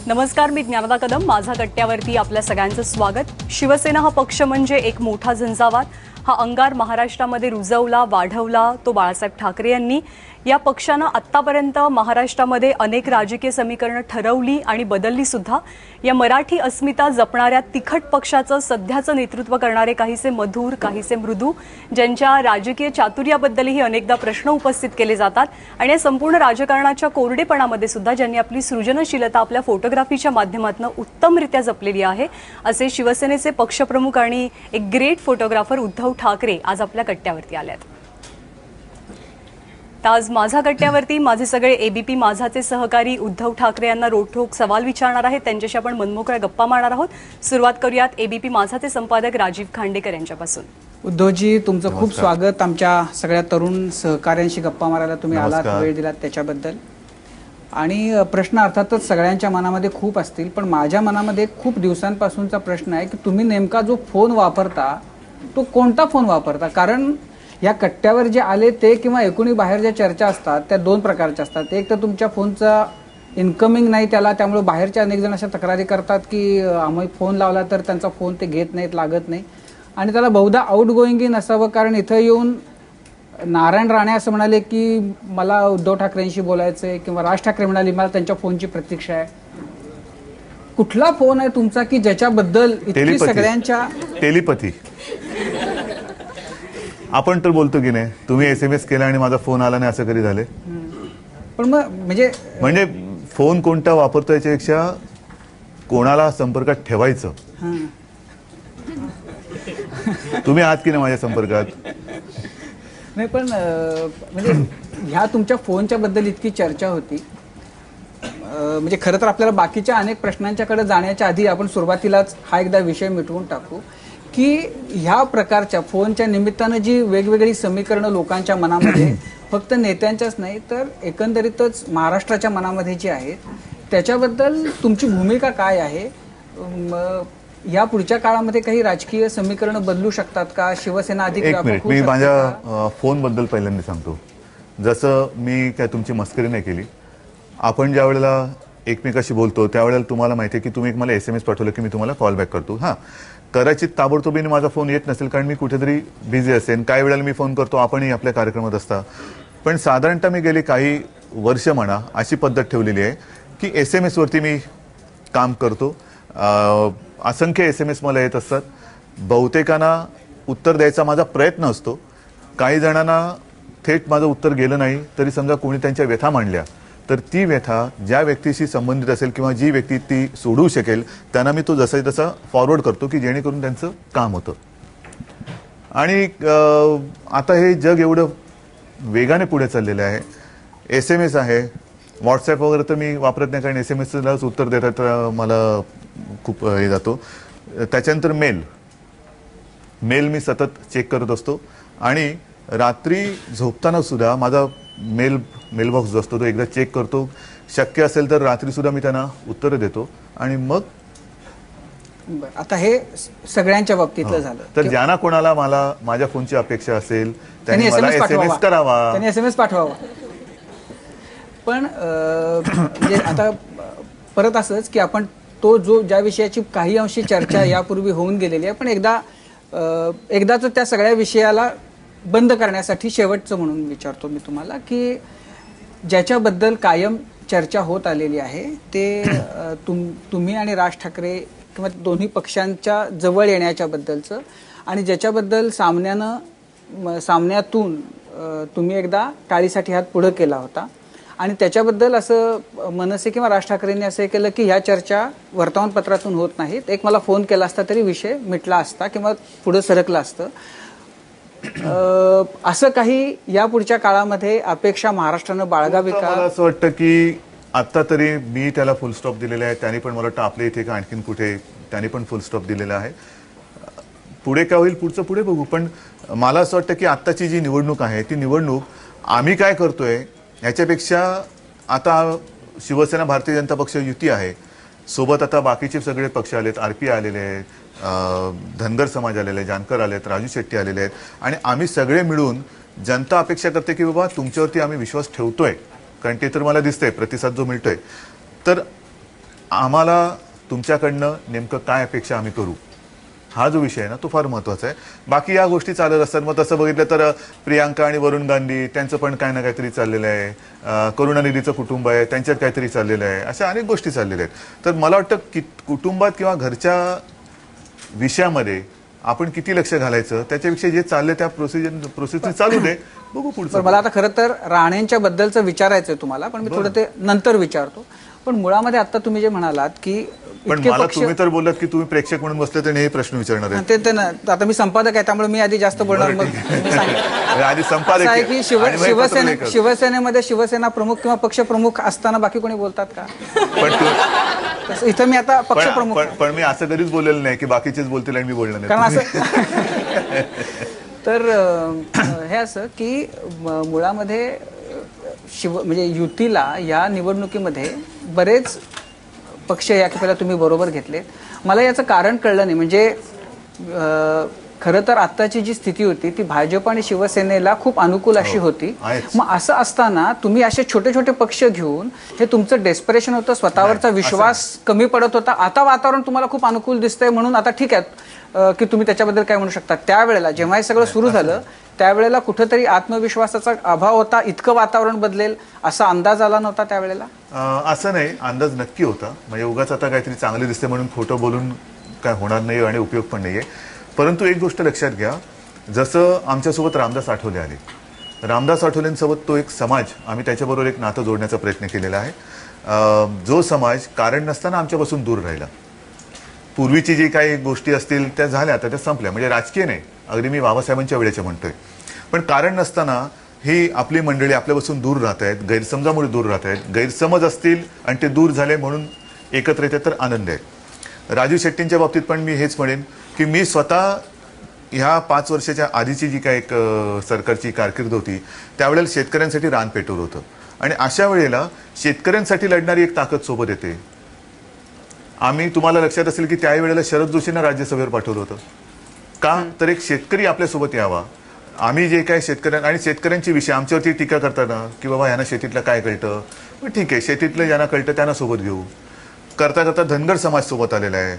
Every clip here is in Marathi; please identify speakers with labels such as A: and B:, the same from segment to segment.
A: नमस्कार, मी ज्ञानदा कदम. माझा कट्ट्यावरती आपल्या सगळ्यांचं स्वागत. शिवसेना हा पक्ष म्हणजे एक मोठा झंझावात. हा अंगार महाराष्ट्रामध्ये रुजवला, वाढवला तो बाळासाहेब ठाकरे यांनी. या पक्षानं आत्तापर्यंत महाराष्ट्रामध्ये अनेक राजकीय समीकरणं ठरवली आणि बदलली सुद्धा. या मराठी अस्मिता जपणाऱ्या तिखट पक्षाचं सध्याचं नेतृत्व करणारे काहीसे मधुर, काहीसे मृदू, ज्यांच्या राजकीय चातुर्याबद्दलही अनेकदा प्रश्न उपस्थित केले जातात. आणि या संपूर्ण राजकारणाच्या कोरडेपणामध्ये सुद्धा ज्यांनी आपली सृजनशीलता आपल्या फोटोग्राफीच्या माध्यमातून उत्तमरित्या जपलेली आहे, असे शिवसेनेचे पक्षप्रमुख आणि एक ग्रेट फोटोग्राफर उद्धव ठाकरे आज आपल्या कट्ट्यावरती आल्यात. आज माझा कट्ट्यावरती माझे सगळे एबीपी माझाचे सहकारी उद्धव ठाकरे यांना रोखठोक सवाल विचारणार आहेत. त्यांच्याशी आपण मनमोकळ्या गप्पा मारणार आहोत. सुरुवात करूयात एबीपी माझाचे संपादक राजीव खांडेकर यांच्यापासून.
B: उद्धवजी, तुमचं खूप स्वागत. आमच्या सगळ्या तरुण सहकाऱ्यांशी गप्पा मारायला तुम्ही आलात, वेळ दिलात त्याच्याबद्दल. आणि प्रश्न अर्थातच सगळ्यांच्या मनामध्ये खूप असतील, पण माझ्या मनामध्ये खूप दिवसांपासूनचा प्रश्न आहे की तुम्ही नेमका जो फोन वापरता तो कोणता फोन वापरता. कारण या कट्ट्यावर जे आले ते किंवा एकूणही बाहेर ज्या चर्चा असतात त्या दोन प्रकारच्या असतात. एक तर तुमच्या फोनचा इन्कमिंग नाही त्याला, त्यामुळे बाहेरच्या अनेक जण अशा तक्रारी करतात की आम्ही फोन लावला तर त्यांचा फोन ते घेत नाहीत, लागत नाही. आणि त्याला बहुधा आउट गोईंग इन असावं, कारण इथं येऊन नारायण राणे असं म्हणाले की मला उद्धव ठाकरेंशी बोलायचं आहे, किंवा राज ठाकरे म्हणाले मला त्यांच्या फोनची प्रतीक्षा आहे. कुठला फोन आहे तुमचा की ज्याच्याबद्दल इतकी सगळ्यांच्या
C: टेलिपथी आपण तर बोलतो की नाही, तुम्ही SMS केला आणि माझा फोन आला नाही असं कधी झाले?
B: पण मग म्हणजे
C: फोन कोणता वापरतो याच्यापेक्षा कोणाला संपर्कात ठेवायचं. तुम्ही आहात की नाही माझ्या संपर्कात?
B: नाही, पण म्हणजे ह्या तुमच्या फोनच्या बद्दल इतकी चर्चा होती. म्हणजे खरं तर आपल्याला बाकीच्या अनेक प्रश्नांच्याकडे जाण्याच्या आधी आपण सुरुवातीलाच हा एकदा विषय मिटवून टाकू की ह्या प्रकारच्या फोनच्या निमित्तानं जी वेगवेगळी समीकरणं लोकांच्या मनामध्ये फक्त नेत्यांच्याच नाही तर एकंदरीतच महाराष्ट्राच्या मनामध्ये जी आहेत त्याच्याबद्दल तुमची भूमिका काय आहे? या पुढच्या काळामध्ये काही राजकीय समीकरणं बदलू शकतात का? शिवसेना अधिक व्यापक
C: मी माझ्या फोन बद्दल पहिल्यांदा सांगतो. जसं मी काय तुमची मस्करी नाही केली. आपण ज्या वेळेला एकमेकाशी बोलतो त्यावेळेला तुम्हाला माहिती आहे की तुम्ही मला SMS पाठवलं की मी तुम्हाला कॉल बॅक करतो. हां, कदाचित ताबडतोबीने माझा फोन येत नसेल कारण मी कुठेतरी बिझी असेल. काही वेळेला मी फोन करतो, आपणही आपल्या कार्यक्रमात असता. पण साधारणतः मी गेली काही वर्ष म्हणा अशी पद्धत ठेवलेली आहे की SMS वरती मी काम करतो. असंख्य SMS मला येत असतात. बहुतेकांना उत्तर द्यायचा माझा प्रयत्न असतो. काही जणांना थेट माझं उत्तर गेलं नाही तरी समजा कोणी त्यांच्या व्यथा मांडल्या तर ती व्यथा ज्या व्यक्तीशी संबंधित असेल किंवा जी व्यक्ती ती सोडवू शकेल त्यांना मी तो जसा तसा फॉरवर्ड करतो की जेणेकरून त्यांचं काम होतं. आणि आता हे जग एवढं वेगाने पुढे चाललेलं आहे. SMS आहे, व्हॉट्सॲप वगैरे तर मी वापरत नाही कारण SMSलाच उत्तर देतात मला खूप हे जातो. त्याच्यानंतर मेल मी सतत चेक करत असतो. आणि रात्री झोपताना सुद्धा माझा मेलबॉक्स जो असतो तो एकदा चेक करतो. शक्य असेल तर रात्री सुद्धा मी त्यांना उत्तरं देतो. आणि मग
B: आता हे सगळ्यांच्या बाबतीतलं झालं.
C: तर ज्यांना कोणाला मला माझ्या फोनची अपेक्षा असेल त्यांनी मला SMS करावा,
B: त्यांनी SMS पाठवावा. पण म्हणजे आता परत असंच की आपण तो जो ज्या विषयाची काही अंशी चर्चा यापूर्वी होऊन गेलेली आहे, पण एकदाच त्या सगळ्या विषयाला बंद करण्यासाठी शेवटचं म्हणून विचारतो मी तुम्हाला की ज्याच्याबद्दल कायम चर्चा होत आलेली आहे ते तुम्ही आणि राज ठाकरे किंवा दोन्ही पक्षांच्या जवळ येण्याच्या बद्दलचं, आणि ज्याच्याबद्दल सामन्यातून तुम्ही एकदा टाळीसाठी हात पुढे केला होता. आणि त्याच्याबद्दल असं मनसे किंवा राज ठाकरेंनी असं केलं की ह्या चर्चा वर्तमानपत्रातून होत नाहीत. एक मला फोन केला असता तरी विषय मिटला असता किंवा पुढे सरकला असतं. असं काही या पुढच्या काळामध्ये अपेक्षा महाराष्ट्रानं बाळगावी का?
C: मला असं वाटतं की आता तरी मी त्याला फुल स्टॉप दिलेला आहे. त्यांनी पण मला वाटतं आपल्या इथे का आणखीन कुठे त्यांनी पण फुल स्टॉप दिलेला आहे. पुढे काय होईल पुढचं पुढे बघू. पण मला असं वाटतं की आत्ताची जी निवडणूक आहे ती निवडणूक आम्ही काय करतोय ह्याच्यापेक्षा आता शिवसेना भारतीय जनता पक्ष युती आहे, सोबत आता बाकीचे सगळे पक्ष आलेत, RP आलेले आहेत, धनगर समाज आलेले, जानकर आलेत, राजू शेट्टी आलेले आहेत. आणि आम्ही सगळे मिळून जनता अपेक्षा करते की बाबा तुमच्यावरती आम्ही विश्वास ठेवतोय, कारण ते तर मला दिसतंय प्रतिसाद जो मिळतोय. तर आम्हाला तुमच्याकडनं नेमकं काय अपेक्षा आम्ही करू, हा जो विषय आहे ना तो फार महत्त्वाचा आहे. बाकी या गोष्टी चालत असतात. मग तसं बघितलं तर प्रियांका आणि वरुण गांधी त्यांचं पण काही ना काहीतरी चाललेलं आहे, करुणानिधीचं कुटुंब आहे त्यांच्यात काहीतरी चाललेलं आहे, अशा अनेक गोष्टी चाललेल्या आहेत. तर मला वाटतं की कुटुंबात किंवा घरच्या विषयामध्ये आपण किती लक्ष घालायचं, त्याच्यापेक्षा जे चाललंय त्या प्रोसेस चालू दे, बघू पुढचं.
B: पण मला आता खरं तर राणेंच्या बद्दलचं विचारायचंय तुम्हाला, पण मी थोडं ते नंतर विचारतो. पण मुळामध्ये आता तुम्ही जे म्हणालात की
C: पण मला तुम्ही तर बोललात की तुम्ही प्रेक्षक म्हणून बसले तर हे प्रश्न विचारणार आहे.
B: ते आता मी संपादक आहे त्यामुळे मी आधी जास्त बोलणार. मग
C: आधी संपादक
B: आहे की शिवसेनेमध्ये शिवसेना प्रमुख किंवा पक्ष प्रमुख असताना बाकी कोणी बोलतात का?
C: पण
B: इथं मी आता पक्ष प्रमुख
C: पण मी असं कधीच बोललेलं नाही की बाकीचेच बोलतील आणि मी बोलणार नाही.
B: कारण असं तर हे असं की मुळामध्ये म्हणजे युतीला या निवडणुकीमध्ये बरेच पक्ष या की पहिला तुम्ही बरोबर घेतले. मला याचं कारण कळलं नाही. म्हणजे खरं तर आत्ताची जी स्थिती होती ती भाजप आणि शिवसेनेला खूप अनुकूल अशी होती. मग असं असताना तुम्ही असे छोटे छोटे पक्ष घेऊन हे तुमचं डेस्परेशन होतं, स्वतःवरचा विश्वास कमी पडत होता. आता वातावरण तुम्हाला खूप अनुकूल दिसतंय म्हणून आता ठीक आहे की तुम्ही त्याच्याबद्दल काय म्हणू शकता. त्यावेळेला जेव्हा हे सगळं सुरू झालं त्यावेळेला कुठेतरी आत्मविश्वासाचा अभाव होता. इतकं वातावरण बदलेल असा अंदाज आला नव्हता त्यावेळेला?
C: असं नाही, अंदाज नक्की होता. म्हणजे उगाच आता काहीतरी चांगले दिसते म्हणून खोटं बोलून काय होणार नाही आणि उपयोग पण नाहीये. परंतु एक गोष्ट लक्षात घ्या, जसं आमच्यासोबत रामदास आठवले आले, रामदास आठवलेंसोबत तो एक समाज, आम्ही त्याच्याबरोबर एक नातं जोडण्याचा प्रयत्न केलेला आहे. जो समाज कारण नसताना आमच्यापासून दूर राहिला. पूर्वीची जी काही गोष्टी असतील त्या झाल्या, आता त्या संपल्या. म्हणजे राजकीय नाही, अगदी मी बाबासाहेबांच्या वेळेचे म्हणतोय. पण कारण नसताना ही आपली मंडळी आपल्यापासून दूर राहत आहेत, गैरसमजामुळे दूर राहत आहेत. गैरसमज असतील आणि ते दूर झाले म्हणून एकत्र येतात तर आनंद आहे. राजू शेट्टींच्या बाबतीत पण मी हेच म्हणेन की मी स्वतः ह्या 5 वर्षाच्या आधीची जी काही एक सरकारची कारकीर्द होती त्यावेळेला शेतकऱ्यांसाठी रान पेटवलं होतं. आणि अशा वेळेला शेतकऱ्यांसाठी लढणारी एक ताकद सोबत येते. आम्ही, तुम्हाला लक्षात असेल की त्यावेळेला शरद जोशींना राज्यसभेवर पाठवलं होतं. का तर एक शेतकरी आपल्यासोबत यावा. आम्ही जे काही आणि शेतकऱ्यांची विषय आमच्यावरती टीका करताना की बाबा यांना शेतीतलं काय कळतं, ठीक आहे, शेतीतलं ज्यांना कळतं त्यांना सोबत घेऊ. करता करता धनगर समाज सोबत आलेला आहे,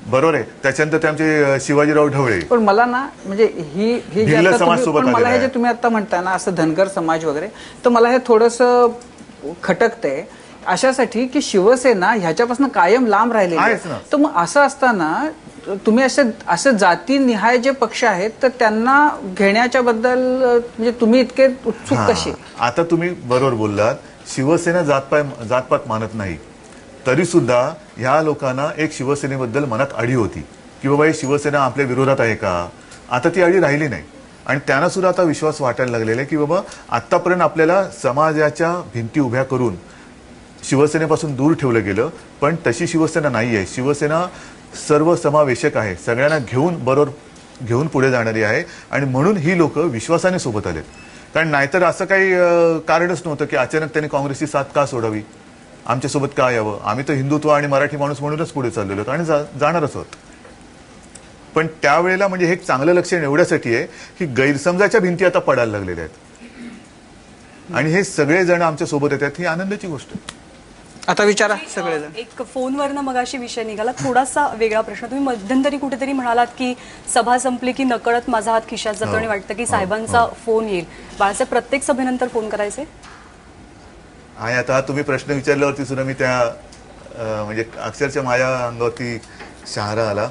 C: बरोबर आहे. त्याच्यानंतर ते आमचे शिवाजीराव ढवळे.
B: पण मला ना म्हणजे मला हे जे तुम्ही आता म्हणताय ना असं धनगर समाज वगैरे, तर मला हे थोडंसं खटकतंय अशासाठी की शिवसेना ह्याच्यापासून कायम लांब राहिलेली आहे. तर मग असं असताना तुम्ही असे जातीनिहाय जे पक्ष आहेत तर त्यांना घेण्याच्या बद्दल म्हणजे तुम्ही इतके उत्सुक कसे?
C: आता तुम्ही बरोबर बोललात, शिवसेना जातपात मानत नाही, तरी सुद्धा ह्या लोकांना एक शिवसेनेबद्दल मनात अढी होती की बाबा ही शिवसेना आपल्या विरोधात आहे का. आता ती अढी राहिली नाही आणि त्यांना सुद्धा आता विश्वास वाटायला लागलेला आहे की बाबा आतापर्यंत आपल्याला समाजाच्या भिंती उभ्या करून शिवसेनेपासून दूर ठेवलं गेलं, पण तशी शिवसेना नाही आहे. शिवसेना सर्वसमावेशक आहे, सगळ्यांना घेऊन पुढे जाणारी आहे. आणि म्हणून ही लोक विश्वासाने सोबत आलेत. कारण नाहीतर असं काही कारणच नव्हतं की अचानक त्यांनी काँग्रेसची साथ का सोडावी, आमच्यासोबत का यावं. आम्ही तर हिंदुत्व आणि मराठी माणूस म्हणूनच पुढे चाललेलो होतो आणि जाणारच आहोत. पण त्यावेळेला म्हणजे हे चांगलं लक्षण एवढ्यासाठी आहे की गैरसमजाच्या भिंती आता पडायला लागलेल्या आहेत आणि हे सगळे जण आमच्या सोबत येतात, ही आनंदाची गोष्ट आहे.
B: आता विचारा सगळेजण.
A: एक फोनवरनं मगाशी विषय निघाला, थोडासा वेगळा प्रश्न. तुम्ही मध्यंतरी कुठेतरी म्हणालात की सभा संपली की नकळत माझा हात खिशात जातो आणि वाटतं की साहेबांचा फोन येईल. बाळासाहेब प्रत्येक सभेनंतर फोन करायचे?
C: आणि आता तुम्ही प्रश्न विचारल्यावरती सुद्धा मी त्या म्हणजे अक्षरशः माझ्या अंगावरती शहारा आला.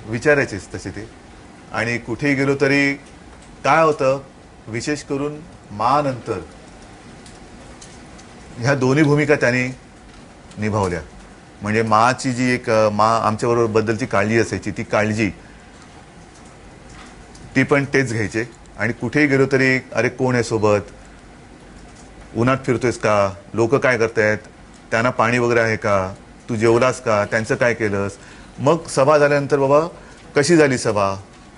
C: विचारायचेच तसे ते. आणि कुठेही गेलो तरी काय होतं, विशेष करून नंतर ह्या दोन्ही भूमिका त्यांनी निभावल्या. म्हणजे माची जी एक आमच्याबरोबर बद्दलची काळजी असायची, ती काळजी ती पण तेच घ्यायचे. आणि कुठेही गेलो तरी अरे कोण आहे सोबत, उन्हात फिरतोयस का, लोक काय करतायत, त्यांना पाणी वगैरे आहे का, तू जेवलास का, त्यांचं काय केलंस. मग सभा झाल्यानंतर बाबा कशी झाली सभा,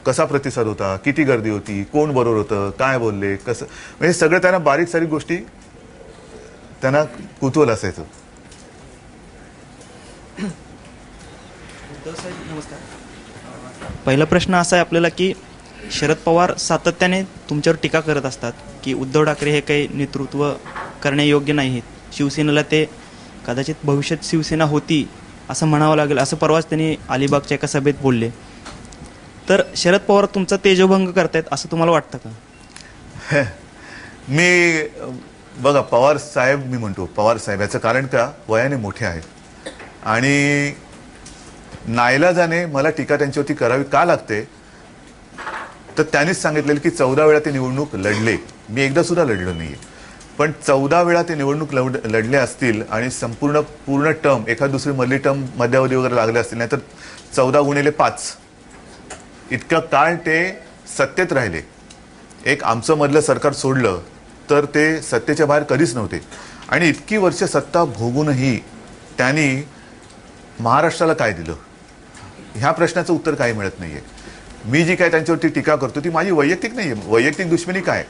C: कसा प्रतिसाद होता, किती गर्दी होती, कोण बरोबर होतं, काय बोलले, कसं, म्हणजे सगळं त्यांना बारीक सारीक गोष्टी त्यांना कुतूहल असायचं.
D: नमस्कार. पहिला प्रश्न असा आहे आपल्याला की शरद पवार सातत्याने तुमच्यावर टीका करत असतात की उद्धव ठाकरे हे काही नेतृत्व करण्यायोग्य नाही आहेत, शिवसेनेला ते कदाचित भविष्यात शिवसेना होती असं म्हणावं लागेल, असं परवाच त्यांनी अलिबागच्या एका सभेत बोलले. तर शरद पवार तुमचा तेजोभंग करतायत असं तुम्हाला वाटतं का?
C: मी बघा, पवार साहेब मी म्हणतो पवार साहेब, याचं कारण का, वयाने मोठे आहेत आणि नाईलाजाने मला टीका त्यांच्यावरती करावी का लागते, तर त्यांनीच सांगितलेलं की 14 वेळा ते निवडणूक लढले. मी एकदा सुद्धा लढलो नाहीये, पण 14 वेळा ते निवडणूक लढले असतील आणि पूर्ण टर्म, एखाद दुसरी मधली टर्म मध्यावधी वगैरे लागले असतील, नाहीतर 14x5 इतका काळ ते सत्तेत राहिले. एक आमचं मधलं सरकार सोडलं तर ते सत्तेच्या बाहेर कधीच नव्हते आणि इतकी वर्ष सत्ता भोगूनही त्यांनी महाराष्ट्राला काय दिलं, ह्या प्रश्नाचं उत्तर काही मिळत नाहीये. मी जी काय त्यांच्यावरती टीका करतो ती माझी वैयक्तिक नाहीये, वैयक्तिक दुश्मनी काय,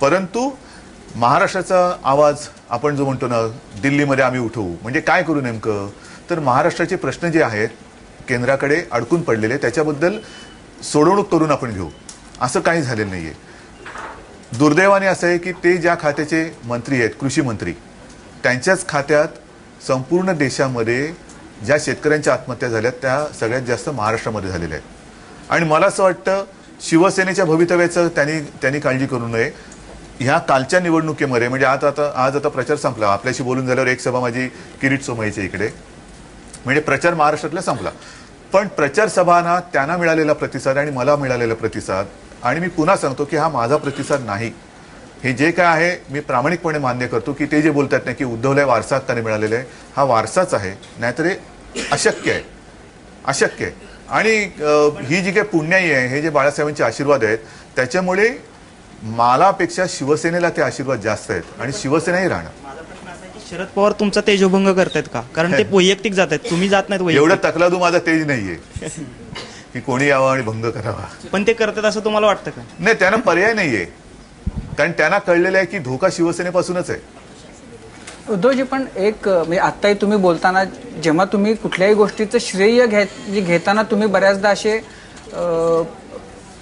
C: परंतु महाराष्ट्राचा आवाज आपण जो म्हणतो ना, दिल्लीमध्ये आम्ही उठवू, म्हणजे काय करू नेमकं, तर महाराष्ट्राचे प्रश्न जे आहेत केंद्राकडे अडकून पडलेले, त्याच्याबद्दल सोडवणूक करून आपण घेऊ, असं काही झालेलं नाहीये. दुर्दैवाने असं आहे की ते ज्या खात्याचे मंत्री आहेत, कृषी मंत्री, त्यांच्याच खात्यात संपूर्ण देशामध्ये ज्या शेतकऱ्यांच्या आत्महत्या झाल्या त्या सगळ्यात जास्त महाराष्ट्रामध्ये झालेल्या आहेत. आणि मला असं वाटतं शिवसेनेच्या भवितव्याचं त्यांनी काळजी करू नये. ह्या कालच्या निवडणुकीमध्ये, म्हणजे आज आता प्रचार संपला, आपल्याशी बोलून झाल्यावर एक सभा माझी किरीट सोमयीच्या इकडे, म्हणजे प्रचार महाराष्ट्रातला संपला, पण प्रचार सभांना त्यांना मिळालेला प्रतिसाद आणि मला मिळालेला प्रतिसाद, आणि मी पुन्हा सांगतो की हा माझा प्रतिसाद नाही. हे जे काय आहे मी प्रामाणिकपणे मान्य करतो की ते जे बोलतात नाही की उद्धवला वारसा हक्काने मिळालेला आहे, हा वारसाच आहे, नाहीतर हे अशक्य आहे. आणि ही जी काही पुण्याई आहे, हे जे बाळासाहेबांचे आशीर्वाद आहेत, त्याच्यामुळे मलापेक्षा शिवसेनेला ते आशीर्वाद जास्त आहेत आणि शिवसेनाही राहणार.
D: माझा प्रश्न असा आहे की शरद पवार तुमचा तेजोभंग करतायत का? कारण ते वैयक्तिक जात आहेत, तुम्ही जात नाहीत वैयक्तिक.
C: एवढं तकलादू माझा तेज नाहीये की कोणी यावं आणि भंग करावा,
D: पण ते करतात असं तुम्हाला वाटतं का?
C: नाही, त्यांना पर्याय नाहीये, कारण त्यांना कळलेलं आहे की धोका शिवसेनेपासूनच आहे.
B: उद्धवजी, पण एक म्हणजे आत्ताही तुम्ही बोलताना जेव्हा तुम्ही कुठल्याही गोष्टीचं श्रेय घेताना तुम्ही बऱ्याचदा असे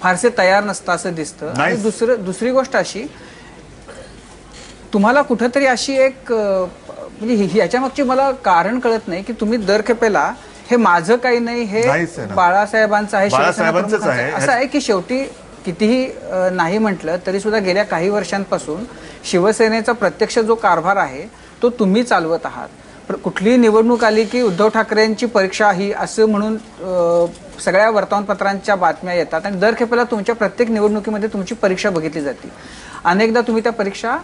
B: फारसे तयार नसता असं दिसतं. आणि दुसरी गोष्ट अशी, तुम्हाला कुठंतरी अशी एक म्हणजे याच्यामागची मला कारण कळत नाही की तुम्ही दर खेपेला हे माझं काही नाही, हे बाळासाहेबांचं आहे,
C: बाळासाहेबांचंच आहे,
B: असं आहे की शेवटी कितीही नाही म्हटलं तरी सुद्धा गेल्या काही वर्षांपासून शिवसेनेचा प्रत्यक्ष जो कारभार आहे तो तुम्ही चालवत आहात. कुठलीही निवडणूक आली की उद्धव ठाकरेंची परीक्षा ही असं म्हणून सगळ्या वर्तमानपत्रांच्या बातम्या येतात आणि दर खेपेला तुमच्या प्रत्येक निवडणुकीमध्ये तुमची परीक्षा बघितली जाते. अनेकदा तुम्ही त्या परीक्षा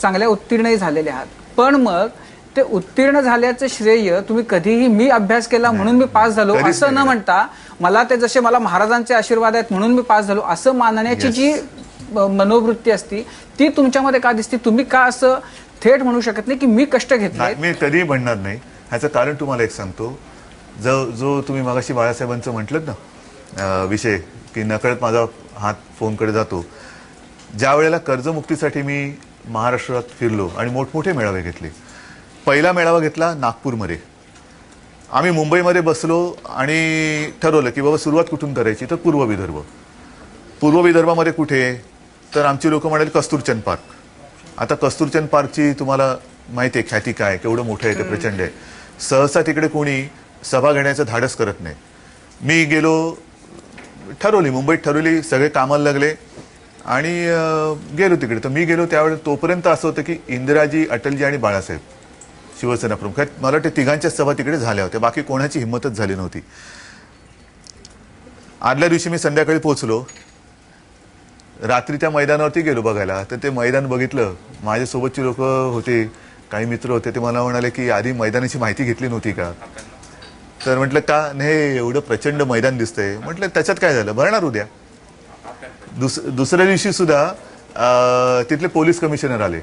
B: चांगल्या उत्तीर्णही झालेले आहात, पण मग ते उत्तीर्ण झाल्याचं श्रेय तुम्ही कधीही मी अभ्यास केला म्हणून मी पास झालो असं न म्हणता, मला ते जसे मला महाराजांचे आशीर्वाद आहेत म्हणून मी पास झालो असं मानण्याची जी मनोवृत्ती असती ती तुमच्यामध्ये का दिसते? तुम्ही का असं थेट म्हणू शकत नाही की मी कष्ट घेतले?
C: मी कधी म्हणणार नाही. ह्याचं कारण तुम्हाला एक सांगतो, जो तुम्ही मगाशी बाळासाहेबांचं म्हटलं ना विषय, की नकळत माझा हात फोनकडे जातो. ज्या वेळेला कर्जमुक्तीसाठी मी महाराष्ट्रात फिरलो आणि मोठमोठे मेळावे घेतले. पहिला मेळावा घेतला नागपूरमध्ये. आम्ही मुंबईमध्ये बसलो आणि ठरवलं की बाबा सुरुवात कुठून करायची, तर पूर्व विदर्भ. पूर्व विदर्भामध्ये कुठे, तर आमची लोक म्हणाले कस्तुरचंद पार्क. आता कस्तुरचंद पार्कची तुम्हाला माहिती आहे ख्याती काय, केवढं मोठं आहे ते, प्रचंड आहे. सहसा तिकडे कोणी सभा घेण्याचं धाडस करत नाही. मी गेलो, मुंबईत ठरवली, सगळे कामाला लागले आणि गेलो तिकडे. तर मी गेलो त्यावेळेस तोपर्यंत असं होतं की इंदिराजी, अटलजी आणि बाळासाहेब शिवसेना प्रमुख आहेत. मला वाटतं तिघांच्या सभा तिकडे झाल्या होत्या, बाकी कोणाची हिंमतच झाली नव्हती. आदल्या दिवशी मी संध्याकाळी पोहोचलो, रात्री त्या मैदानावरती गेलो बघायला. तर ते मैदान बघितलं, माझ्यासोबतची लोक होते, काही मित्र होते, ते मला म्हणाले की आधी मैदानाची माहिती घेतली नव्हती का? तर म्हटलं का नाही, एवढं प्रचंड मैदान दिसतंय. म्हटलं त्याच्यात काय झालं, भरणार उद्या. दुसऱ्या दिवशी सुद्धा तिथले पोलीस कमिशनर आले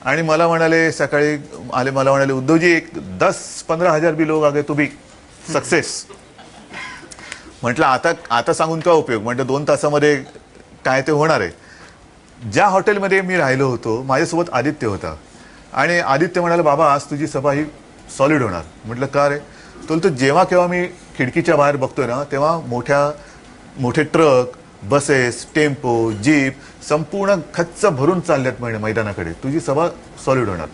C: आणि मला म्हणाले, सकाळी आले, मला म्हणाले उद्धवजी 10-15 हजार भी लोग आगे तो भी सक्सेस. म्हटलं आता सांगून काय उपयोग, म्हटलं 2 तासामध्ये काय ते होणार आहे. ज्या हॉटेलमध्ये मी राहिलो होतो माझ्यासोबत आदित्य होता आणि आदित्य म्हणाला बाबा आज तुझी सभा ही सॉलिड होणार. म्हटलं का रे? तो जेव्हा केव्हा मी खिडकीच्या बाहेर बघतोय ना तेव्हा मोठे ट्रक, बसेस, टेम्पो, जीप संपूर्ण खच्च भरून चालल्यात म्हणे मैदानाकडे, तुझी सभा सॉलिड होणार.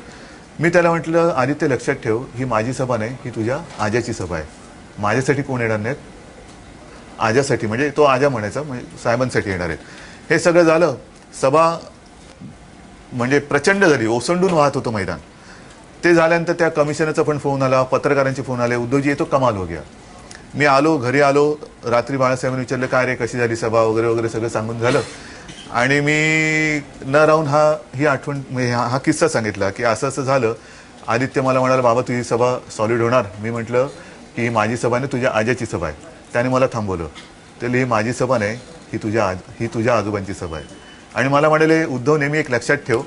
C: मी त्याला म्हटलं, आदित्य लक्षात ठेव, ही माझी सभा नाही, ही तुझ्या आज्याची सभा आहे. माझ्यासाठी कोण येणार नाहीत, आज्यासाठी, म्हणजे तो आजा म्हणायचा, म्हणजे साहेबांसाठी येणार आहेत. हे सगळं झालं. सभा म्हणजे प्रचंड झाली, ओसंडून वाहत होतं मैदान. ते झाल्यानंतर त्या कमिशनरचा पण फोन आला, पत्रकारांचे फोन आले, उद्धवजी ये तो कमाल हो गया. मी आलो, घरी आलो, रात्री बाळासाहेबांनी विचारलं काय रे, कशी झाली सभा वगैरे वगैरे सगळं सांगून झालं. आणि मी न राहून ही आठवण, हा किस्सा सांगितला की असं असं झालं. आदित्य मला म्हणाला, बाबा तुझी सभा सॉलिड होणार. मी म्हटलं की ही माझी सभा नाही, तुझ्या आज्याची सभा आहे. त्याने मला थांबवलं. त्याला ही माझी सभा नाही, ही तुझ्या आजोबांची सभा आहे. आणि मला म्हणाले, उद्धव नेहमी एक लक्षात ठेव,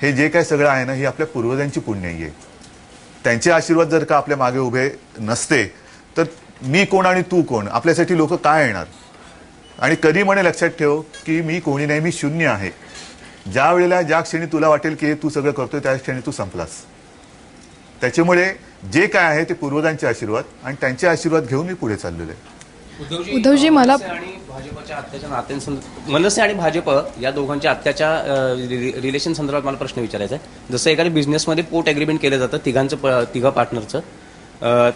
C: हे जे काय सगळं आहे ना, ही आपल्या पूर्वजांची पुण्याई आहे. त्यांचे आशीर्वाद जर का आपल्या मागे उभे नसते तर मी कोण आणि तू कोण, आपल्यासाठी लोक काय येणार. आणि कधी म्हणे लक्षात ठेव की मी कोणी नाही, मी शून्य आहे. ज्या क्षणी तुला वाटेल की तू सगळं करतोय त्या क्षणी तू संपलास. त्याच्यामुळे जे काय आहे ते पूर्वजांचे आशीर्वाद, आणि त्यांचे आशीर्वाद घेऊन मी पुढे चाललेलो आहे.
E: उद्धवजी मला
F: आणि भाजपच्या आत्याच्या मनसे आणि भाजप या दोघांच्या आत्याच्या रिलेशन संदर्भात मला प्रश्न विचारायचा आहे. जसं एखाद्या बिझनेसमध्ये पोट अग्रीमेंट केलं जातं तिघा पार्टनरचं,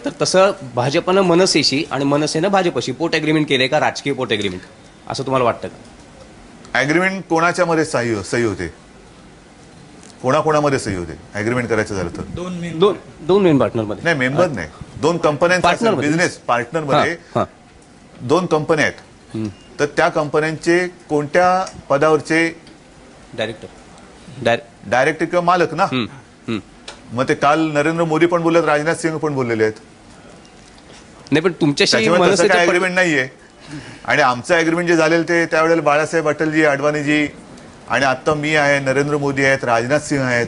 F: तर तसं भाजपनं मनसेशी आणि मनसेनं भाजपशी पोट अग्रीमेंट केलंय का, राजकीय पोट अग्रीमेंट, असं तुम्हाला वाटतं का?
C: अग्रीमेंट कोणाच्या मध्ये सही होते, कोणाकोणामध्ये सही होते अग्रीमेंट करायचं झालं तर?
F: दोन मेन पार्टनरमध्ये
C: नाही, मेंबर नाही, दोन कंपन्यांचा बिझनेस पार्टनरमध्ये दोन कंपन्या आहेत. तर त्या कंपन्यांचे कोणत्या पदावरचे डायरेक्टर किंवा मालक ना. मग ते काल नरेंद्र मोदी पण बोलले, राजनाथ सिंह पण बोललेले आहेत.
F: नाही, पण तुमच्याशी
C: अग्रीमेंट नाहीये. आणि आमचं अग्रीमेंट जे झालेलं ते त्यावेळेला बाळासाहेब अटलजी, अडवाणीजी, आणि आता मी आहे, नरेंद्र मोदी आहेत, राजनाथ सिंह आहेत.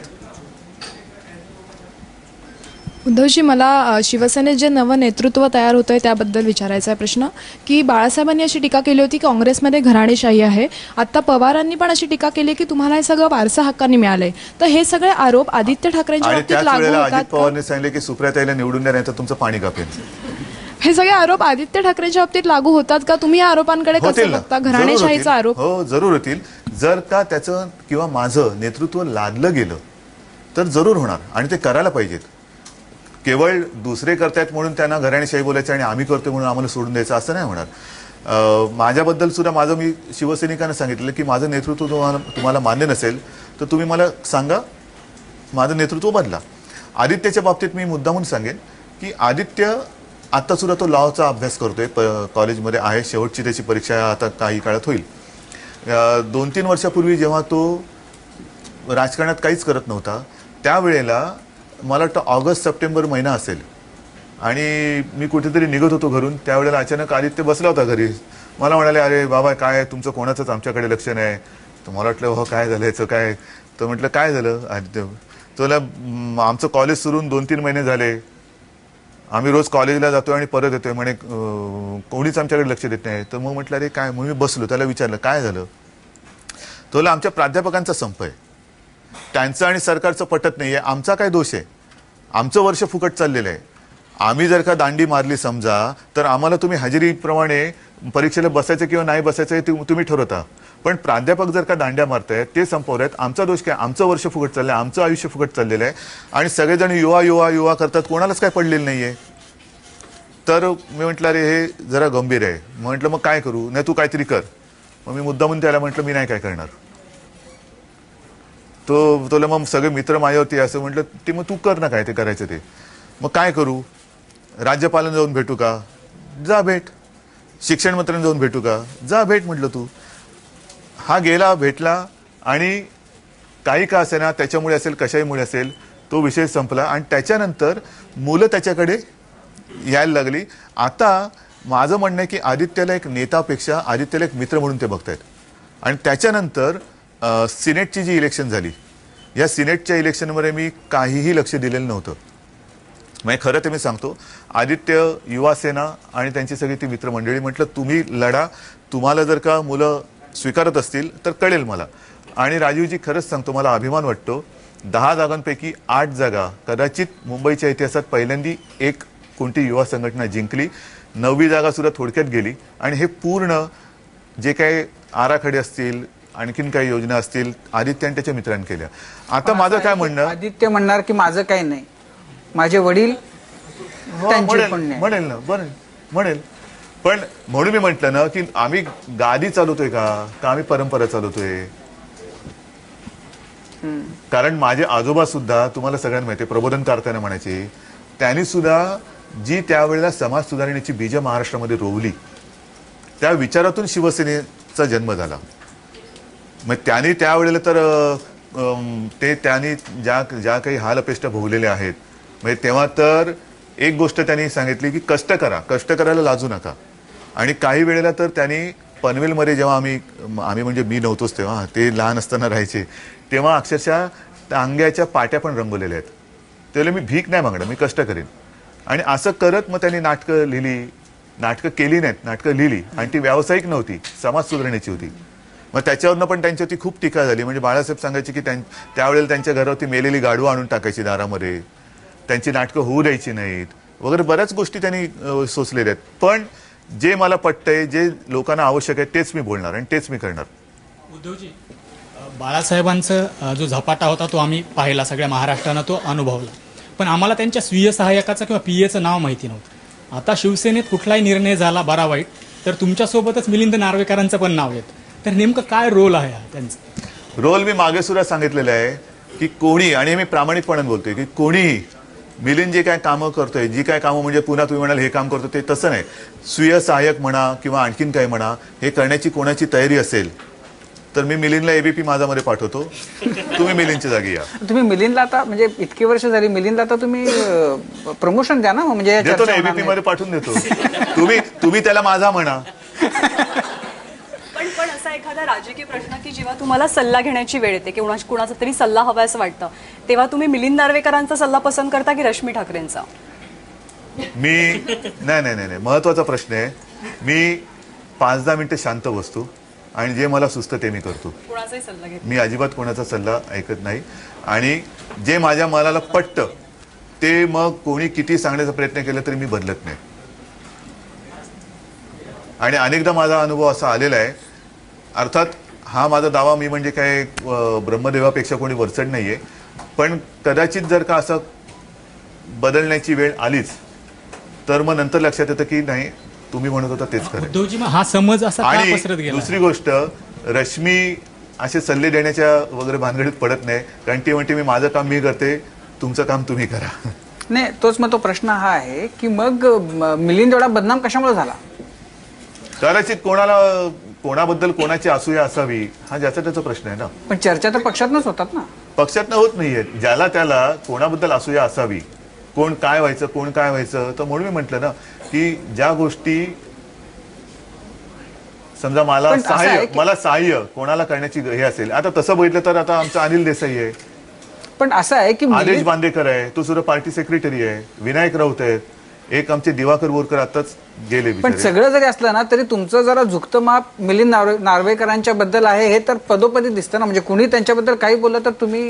E: उद्धवजी मला शिवसेनेत जे नवं नेतृत्व तयार होतंय त्याबद्दल विचारायचा आहे प्रश्न, की बाळासाहेबांनी अशी टीका केली होती की काँग्रेसमध्ये घराणेशाही आहे. आता पवारांनी पण अशी टीका केली की तुम्हाला हे सगळं वारसा हक्काने मिळालंय. तर हे सगळे आरोप आदित्य ठाकरेंच्या
C: आणि
E: बाबतीत
C: त्याच
E: लागू
C: वेळेला
E: होतात
C: अजित
E: का?
C: पवारने सांगितले की सुप्रियाताईला निवडून द्या, नाही तर तुमचं पाणी कापेन.
E: हे सगळे आरोप आदित्य ठाकरेंच्या बाबतीत लागू होतात का? तुम्ही या आरोपांकडे कसं बघता? घराणेशाहीचा आरोप.
C: हो, जरूर होतील. जर का त्याचं किंवा माझं नेतृत्व लादलं गेलं तर जरूर होणार, आणि ते करायला पाहिजेत. केवळ दुसरे करतायत म्हणून त्यांना घराणेशाही बोलायचं आणि आम्ही करतोय म्हणून आम्हाला सोडून द्यायचं असं नाही होणार. माझ्याबद्दल सुद्धा मी शिवसैनिकांना सांगितलं की माझं नेतृत्व तुम्हाला मान्य नसेल तर तुम्ही मला सांगा, माझं नेतृत्व बदला. आदित्यच्या बाबतीत मी मुद्दामून सांगेन की आदित्य आता सुद्धा तो लॉचा अभ्यास करतोय, कॉलेजमध्ये आहे, शेवटची त्याची परीक्षा आता काही काळात होईल. 2-3 वर्षापूर्वी जेव्हा तो राजकारणात काहीच करत नव्हता त्यावेळेला मला वाटतं ऑगस्ट-सप्टेंबर महिना असेल, आणि मी कुठेतरी निघत होतो घरून. त्यावेळेला अचानक आदित्य बसला होता घरी. मला म्हणाले, अरे बाबा काय तुमचं कोणाचंच आमच्याकडे लक्ष नाही. तर मला वाटलं हो काय झालं याचं काय. तर म्हटलं काय झालं आदित्य. तुला आमचं कॉलेज सुरून 2-3 महिने झाले, आम्ही रोज कॉलेजला जातोय आणि परत येतोय, म्हणे कोणीच आमच्याकडे लक्ष देत नाही. तर मग म्हटलं अरे काय. मग मी बसलो, त्याला विचारलं काय झालं. तुला आमच्या प्राध्यापकांचा संप आहे, त्यांचं आणि सरकारचं पटत नाहीये. आमचा काय दोष आहे, आमचं वर्ष फुकट चाललेलं आहे. आम्ही जर का दांडी मारली समजा तर आम्हाला तुम्ही हजेरीप्रमाणे परीक्षेला बसायचं किंवा नाही बसायचं हे तुम्ही ठरवता. पण प्राध्यापक जर का दांड्या मारतायत, ते संपवतायत, आमचा दोष काय. आमचं वर्ष फुकट चाललंय, आमचं आयुष्य फुकट चाललेलं आहे, आणि सगळेजण युवा युवा युवा करतात, कोणालाच काय पडलेलं नाहीये. तर मी म्हटलं अरे हे जरा गंभीर आहे. म्हटलं मग काय करू. नाही तू काहीतरी कर. मग मी मुद्दामून त्याला म्हटलं मी नाही काय करणार. तुला मग सगळे मित्र माझ्यावरती असं म्हटलं, ते मग तू कर ना काय ते करायचं ते. मग काय करू. राज्यपालांना जाऊन भेटू का. जा भेट. शिक्षण मंत्र्यांना जाऊन भेटू का. जा भेट. म्हटलं तू. हा गेला, भेटला, आणि काही का असेना, त्याच्यामुळे असेल कशाहीमुळे असेल, तो विषय संपला. आणि त्याच्यानंतर मुलं त्याच्याकडे यायला लागली. आता माझं म्हणणं आहे की आदित्यला एक नेतापेक्षा आदित्यला एक मित्र म्हणून ते बघतायत. आणि त्याच्यानंतर सिनेटची जी इलेक्शन झाली, या सिनेटच्या इलेक्शनमध्ये मी काहीही लक्ष दिलेलं नव्हतं. म्हणजे खरं ते मी सांगतो, आदित्य, युवा सेना आणि त्यांची सगळी ती मित्रमंडळी, म्हटलं तुम्ही लढा, तुम्हाला जर का मुलं स्वीकारत असतील तर कळेल मला. आणि राजीवजी खरंच सांगतो, मला अभिमान वाटतो, 10 जागांपैकी 8 जागा कदाचित मुंबईच्या इतिहासात पहिल्यांदी एक कोणती युवा संघटना जिंकली. 9वी जागा सुद्धा थोडक्यात गेली. आणि हे पूर्ण जे काही आराखडे असतील, आणखीन काही योजना असतील आदित्य आणि त्याच्या मित्रांनी केल्या. आता माझं काय म्हणणं,
B: आदित्य म्हणणार की माझं काही नाही, माझे वडील त्यांचे पण नाही.
C: म्हणेल ना, म्हणेल. पण म्हणून मी म्हटलं ना की आम्ही गादी चालवतोय का आम्ही परंपरा चालवतोय. कारण माझे आजोबा सुद्धा, तुम्हाला सगळ्यांना माहिती आहे, प्रबोधन कारखाना म्हणायचे, त्यांनी सुद्धा जी त्यावेळेला समाज सुधारणेची बीज महाराष्ट्रामध्ये रोवली, त्या विचारातून शिवसेनेचा जन्म झाला. मग त्यांनी त्यावेळेला तर त्यांनी ज्या काही हाल अपेष्टा भोगलेल्या आहेत, म्हणजे तेव्हा तर एक गोष्ट त्यांनी सांगितली की कष्ट करायला लाजू नका. आणि काही वेळेला तर त्यांनी पनवेलमध्ये जेव्हा आम्ही म्हणजे मी नव्हतोच तेव्हा, ते लहान असताना राहायचे, तेव्हा अक्षरशः टांग्याच्या पाट्या पण रंगवलेल्या आहेत. त्यावेळेला मी भीक नाही मागणार, मी कष्ट करेन. आणि असं करत मग त्यांनी नाटकं केली नाहीत, नाटकं लिहिली. आणि ती व्यावसायिक नव्हती, समाज सुधारणेची होती. मग त्याच्यावरनं पण त्यांच्यावरती खूप टीका झाली. म्हणजे बाळासाहेब सांगायचे की त्यावेळेला त्यांच्या घरावरती मेलेली गाडू आणून टाकायची दारामध्ये, त्यांची नाटकं होऊ द्यायची नाहीत वगैरे, बऱ्याच गोष्टी त्यांनी सोचलेल्या आहेत. पण जे मला पटतंय, जे लोकांना आवश्यक आहे तेच मी बोलणार आणि तेच मी करणार.
G: उद्धवजी, बाळासाहेबांचा जो झपाटा होता तो आम्ही पाहिला, सगळ्या महाराष्ट्रानं तो अनुभवला. पण आम्हाला त्यांच्या स्वीय सहाय्यकाचं किंवा पीएचं नाव माहिती नव्हतं. आता शिवसेनेत कुठलाही निर्णय झाला बरा वाईट तर तुमच्यासोबतच मिलिंद नार्वेकरांचं पण नाव येतं. तर नेमकं काय रोल आहे हा त्यांचा?
C: रोल मी मागे सुद्धा सांगितलेलं आहे की कोणी, आणि मी प्रामाणिकपणाने बोलतोय की कोणी मिलिंद जे काय कामं करतोय, जी काय कामं म्हणजे पुन्हा तुम्ही म्हणाल हे काम करतो, ते तसं नाही. स्वीय सहाय्यक म्हणा किंवा आणखीन काही म्हणा, हे करण्याची कोणाची तयारी असेल तर मी मिलिंदला एबीपी माझामध्ये पाठवतो, तुम्ही मिलिंदच्या जागी या.
B: तुम्ही मिलिंदला आता म्हणजे इतकी वर्ष झाली, मिलिंदला आता तुम्ही प्रमोशन द्या ना, म्हणजे
C: देतो ना, एबीपी मध्ये पाठवून देतो. तुम्ही त्याला माझा म्हणा.
A: पण असा एखादा राजकीय प्रश्न की जेव्हा तुम्हाला सल्ला घेण्याची वेळ येते, की कुणाचा तरी सल्ला हवा असं वाटतं, तेव्हा तुम्ही मिलिंद नार्वेकरांचा सल्ला पसंत करता की रश्मी ठाकरेंचा?
C: नाही, महत्वाचा प्रश्न आहे. मी 5-10 मिनिटं शांत बसतो आणि जे मला सुचतं ते मी करतो.
A: कुणाचाही सल्ला घेत
C: मी अजिबात कोणाचा सल्ला ऐकत नाही. आणि जे माझ्या मनाला पटतं ते मग कोणी किती सांगण्याचा प्रयत्न केला तरी मी बदलत नाही. आणि अनेकदा माझा अनुभव असा आलेला आहे. अर्थात हा माझा दावा मी म्हणजे काय ब्रह्मदेवापेक्षा कोणी वरचढ नाहीये, पण कदाचित जर का असं बदलण्याची वेळ आलीच तर मग नंतर लक्षात येतं की नाही, तुम्ही म्हणत होता तेच खरं.
G: उद्धवजी, हा समज असा का पसरत
C: आणि
G: गेला?
C: दुसरी गोष्ट, रश्मी असे सल्ले देण्याच्या वगैरे भानगडीत पडत नाही, कारण ती म्हणते मी माझं काम मी करते, तुमचं काम तुम्ही करा.
B: नाही, तोच मग तो प्रश्न हा आहे की मग मिलिंद एवढा बदनाम कशामुळे झाला?
C: कदाचित कोणाबद्दल कोणाची असूया असावी हा ज्याचा त्याचा प्रश्न आहे ना.
B: पण चर्चा तर पक्षातनच होतात ना.
C: पक्षातनं होत नाहीये. ज्याला त्याला कोणाबद्दल असूया असावी, कोण काय व्हायचं, तर म्हणून मी म्हटलं ना की ज्या गोष्टी समजा मला सहाय्य कोणाला करण्याची हे असेल, आता तसं बघितलं तर आता आमचा अनिल देसाई आहे,
B: पण असं आहे की
C: आदेश बांदेकर आहे, तो सुद्धा पार्टी सेक्रेटरी आहे, विनायक राऊत आहेत, एक आमचे दिवाकर बोरकर आताच गेले.
B: पण सगळं जरी असलं ना तरी तुमचं जरा झुकतं माप मिलिंद नार्वेकरांच्या बद्दल आहे, हे तर पदोपदी दिसतं ना. म्हणजे कुणी त्यांच्याबद्दल काही बोललं तर तुम्ही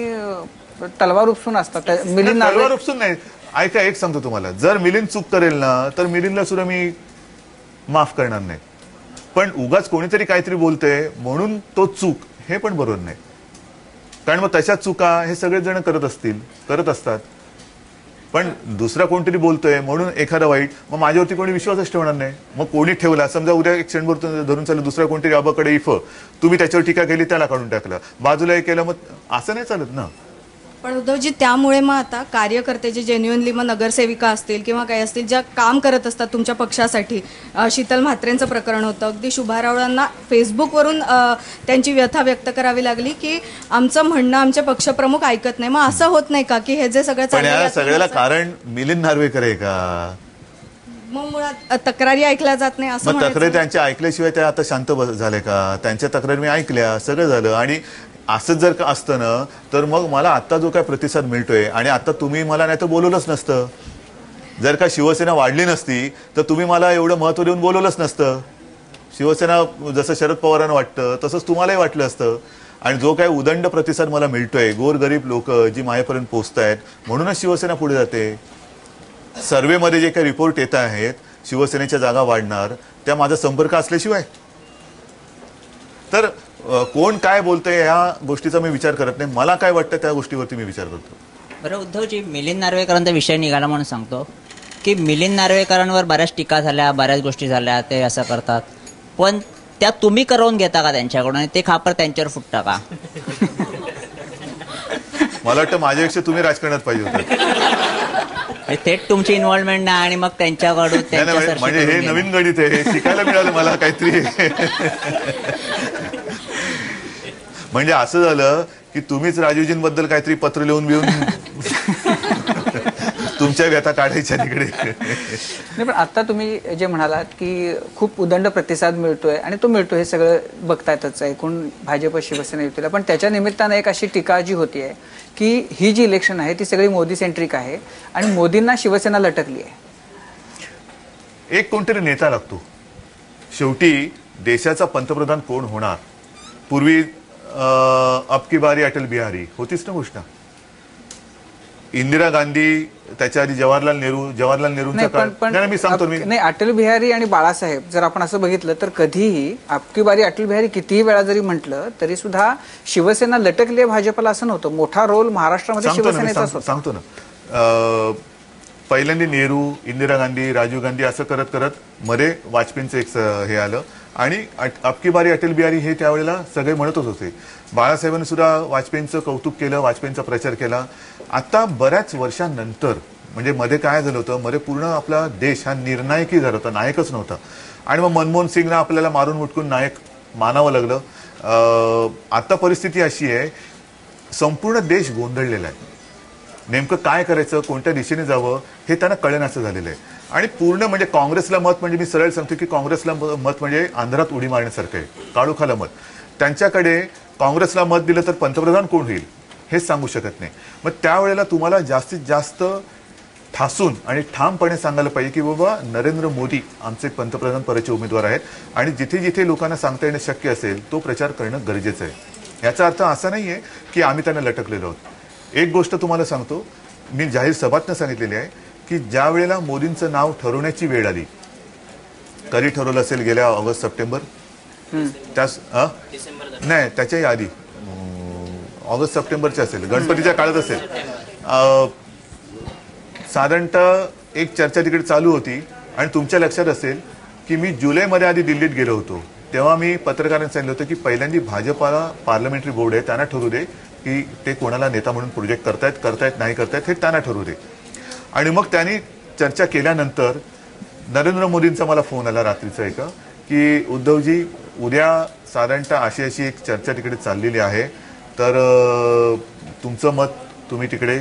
B: तलवार उपसून असतात. मिलिंद
C: तलवार उपसून नाही. ऐका, एक सांगतो तुम्हाला, जर मिलिंद चूक करेल ना तर मिलिंदला सुद्धा मी माफ करणार नाही. पण उगाच कोणीतरी काहीतरी बोलतंय म्हणून तो चूक, हे पण बरोबर नाही. कारण मग तशा चुका हे सगळेजण करत असतात. पण दुसरा कोणतरी बोलतोय म्हणून एखादा वाईट, मग माझ्यावरती कोणी विश्वासच ठेवणार नाही. मग कोणी ठेवला, समजा उद्या एक क्षणभर धरून चाललं, दुसरा कोणतरी आबाकडे तुम्ही त्याच्यावर टीका केली, त्याला काढून टाकलं, बाजूला हे केलं, मग असं नाही चालत ना.
H: पण उद्धवजी, त्यामुळे मग आता कार्यकर्ते जे जेन्युअनली मग नगरसेविका असतील किंवा काही असतील ज्या काम करत असतात तुमच्या पक्षासाठी, शीतल म्हात्रेंचं प्रकरण होतं, अगदी शुभा रावळांना फेसबुकवरून त्यांची व्यथा व्यक्त करावी लागली की आमचं म्हणणं आमचे पक्षप्रमुख ऐकत नाही. मग असं होत नाही का की हे जे सगळं
C: चाललंय सगळ्याला कारण मिलिंद नार्वेकर आहे का?
H: मग मुळात तक्रारी ऐकल्या जात नाही असं?
C: तक्रारी त्यांच्या ऐकल्याशिवाय त्या आता शांत झाले का? त्यांच्या तक्रारी मी ऐकल्या, सगळं झालं. आणि असंच जर का असतं ना तर मग मला आता जो काय प्रतिसाद मिळतोय, आणि आता तुम्ही मला नाही तर बोलवलंच नसतं. जर का शिवसेना वाढली नसती तर तुम्ही मला एवढं महत्व देऊन बोलवलंच नसतं. शिवसेना जसं शरद पवारांना वाटतं तसंच तुम्हालाही वाटलं असतं. आणि जो काय उदंड प्रतिसाद मला मिळतोय, गोरगरीब लोक जी माझ्यापर्यंत पोहोचतायत, म्हणूनच शिवसेना पुढे जाते. सर्व्हेमध्ये जे काही रिपोर्ट येत आहेत शिवसेनेच्या जागा वाढणार, त्या माझा संपर्क असल्याशिवाय. तर कोण काय बोलतंय या गोष्टीचा मी विचार करत नाही. मला काय वाटतं त्या गोष्टीवरती मी विचार करतो.
I: बरं उद्धवजी, मिलिंद नार्वेकरांचा विषय निघाला म्हणून सांगतो की मिलिंद नार्वेकरांवर बऱ्याच टीका झाल्या, बऱ्याच गोष्टी झाल्या, ते असं करतात, पण त्या तुम्ही करवून घेता का त्यांच्याकडून आणि ते खापर त्यांच्यावर फुटता का?
C: मला वाटतं माझ्यापेक्षा तुम्ही राजकारणात पाहिजे होतं.
I: थेट तुमची इन्व्हॉल्वमेंट नाही आणि मग त्यांच्याकडून
C: म्हणजे हे नवीन गणित आहे, हे शिकायला मिळालं मला काहीतरी. म्हणजे असं झालं की तुम्हीच राजीवजींबद्दल काहीतरी पत्र लिहून बिहून तुमच्या व्यथा काढायच्या तिकडे.
B: नाही, पण आता तुम्ही जे म्हणालात की खूप उदंड प्रतिसाद मिळतोय आणि तो मिळतोय, हे सगळं बघतायतच एकूण भाजप शिवसेना युतीला. पण त्याच्या निमित्तानं एक अशी टीका जी होतीये की ही जी इलेक्शन आहे ती सगळी मोदी सेंट्रिक आहे आणि मोदींना शिवसेना लटकली आहे.
C: एक कोणतरी नेता लागतो. शेवटी देशाचा पंतप्रधान कोण होणार? पूर्वी अब की बारी अटल बिहारी होतीच ना गोष्ट. इंदिरा गांधी, त्याच्या आधी जवाहरलाल नेहरूंचा काळ. मी सांगतो
B: नाही, अटल बिहारी आणि बाळासाहेब जर आपण असं बघितलं तर कधीही अबकी बारी अटल बिहारी कितीही वेळा जरी म्हटलं तरी सुद्धा शिवसेना लटकली आहे भाजपला असं नव्हतं. मोठा रोल महाराष्ट्रामध्ये शिवसेनेचाच होता.
C: सांगतो ना, पहिल्यांदा नेहरू, इंदिरा गांधी, राजीव गांधी असं करत करत मध्ये वाजपेयींचं एक हे आलं आणि अबकी बारी अटल बिहारी हे त्यावेळेला सगळे म्हणतच होते. बाळासाहेबांनी सुद्धा वाजपेयींचं कौतुक केलं, वाजपेयींचा प्रचार केला. आता बऱ्याच वर्षांनंतर म्हणजे मध्ये काय झालं होतं, मध्ये पूर्ण आपला देश हा निर्णायकी झाला होता, नायकच नव्हता. आणि मग मनमोहन सिंगना आपल्याला मारून उठकून नायक मानावं लागलं. आता परिस्थिती अशी आहे, संपूर्ण देश गोंधळलेला आहे. नेमकं काय करायचं, कोणत्या दिशेने जावं हे त्यांना कळेनासं झालेलं आहे. आणि पूर्ण म्हणजे काँग्रेसला मत, म्हणजे मी सरळ सांगतो की काँग्रेसला मत म्हणजे अंधारात उडी मारण्यासारखं आहे, काळोखाला मत. त्यांच्याकडे काँग्रेसला मत दिलं तर पंतप्रधान कोण होईल हेच सांगू शकत नाही. मग त्यावेळेला तुम्हाला जास्तीत जास्त ठासून आणि ठामपणे सांगायला पाहिजे की बाबा नरेंद्र मोदी आमचे पंतप्रधान पदाचे उमेदवार आहेत आणि जिथे जिथे लोकांना सांगता येणं शक्य असेल तो प्रचार करणं गरजेचं आहे. याचा अर्थ असा नाही आहे की आम्ही त्यांना लटकलेलो आहोत. एक गोष्ट तुम्हाला सांगतो, मी जाहीर सभातनं सांगितलेली आहे की ज्या वेळेला मोदींचं नाव ठरवण्याची वेळ आली, कधी ठरवलं असेल गेल्या ऑगस्ट सप्टेंबर, नाही त्याच्याही आधी ऑगस्ट सप्टेंबरचे असेल, गणपतीच्या काळात असेल, साधारणतः एक चर्चा तिकडे चालू होती. आणि तुमच्या लक्षात असेल की मी जुलैमध्ये आधी दिल्लीत गेलो होतो, तेव्हा मी पत्रकारांना सांगितलं होतं की पहिल्यांदा भाजपाला पार्लमेंटरी बोर्ड आहे, त्यांना ठरवू दे की ते कोणाला नेता म्हणून प्रोजेक्ट करतायत नाही करतायत हे त्यांना ठरवू दे. आणि मग त्यांनी चर्चा केल्यानंतर नरेंद्र मोदींचा मला फोन आला रात्रीचा एका की उद्धवजी उद्या साधारणतः अशी एक चर्चा तिकडे चाललेली आहे, तर तुमचं मत तुम्ही तिकडे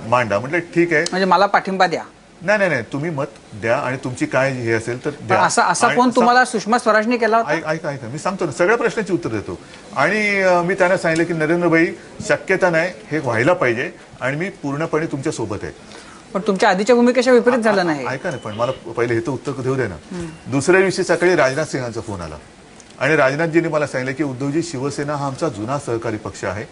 C: मांडा. म्हटलं ठीक आहे,
B: म्हणजे मला पाठिंबा द्या.
C: नाही तुम्ही मत द्या आणि तुमची काय हे असेल तर द्या.
B: असा फोन तुम्हाला सुषमा स्वराजने केला होता?
C: ऐका मी सांगतो ना, सगळ्या प्रश्नाची उत्तर देतो. आणि मी त्यांना सांगितलं की नरेंद्रभाई शक्यता नाही, हे व्हायला पाहिजे आणि मी पूर्णपणे तुमच्या सोबत आहे.
B: पण तुमच्या आधीच्या भूमिकेच्या विपरीत झालं नाही.
C: ऐका ना, पण मला पहिले हे तर उत्तर देऊ दे ना. दुसऱ्या दिवशी सकाळी राजनाथ सिंहांचा फोन आला आणि राजनाथजींनी मला सांगितलं की उद्धवजी शिवसेना हा आमचा जुना सहकारी पक्ष आहे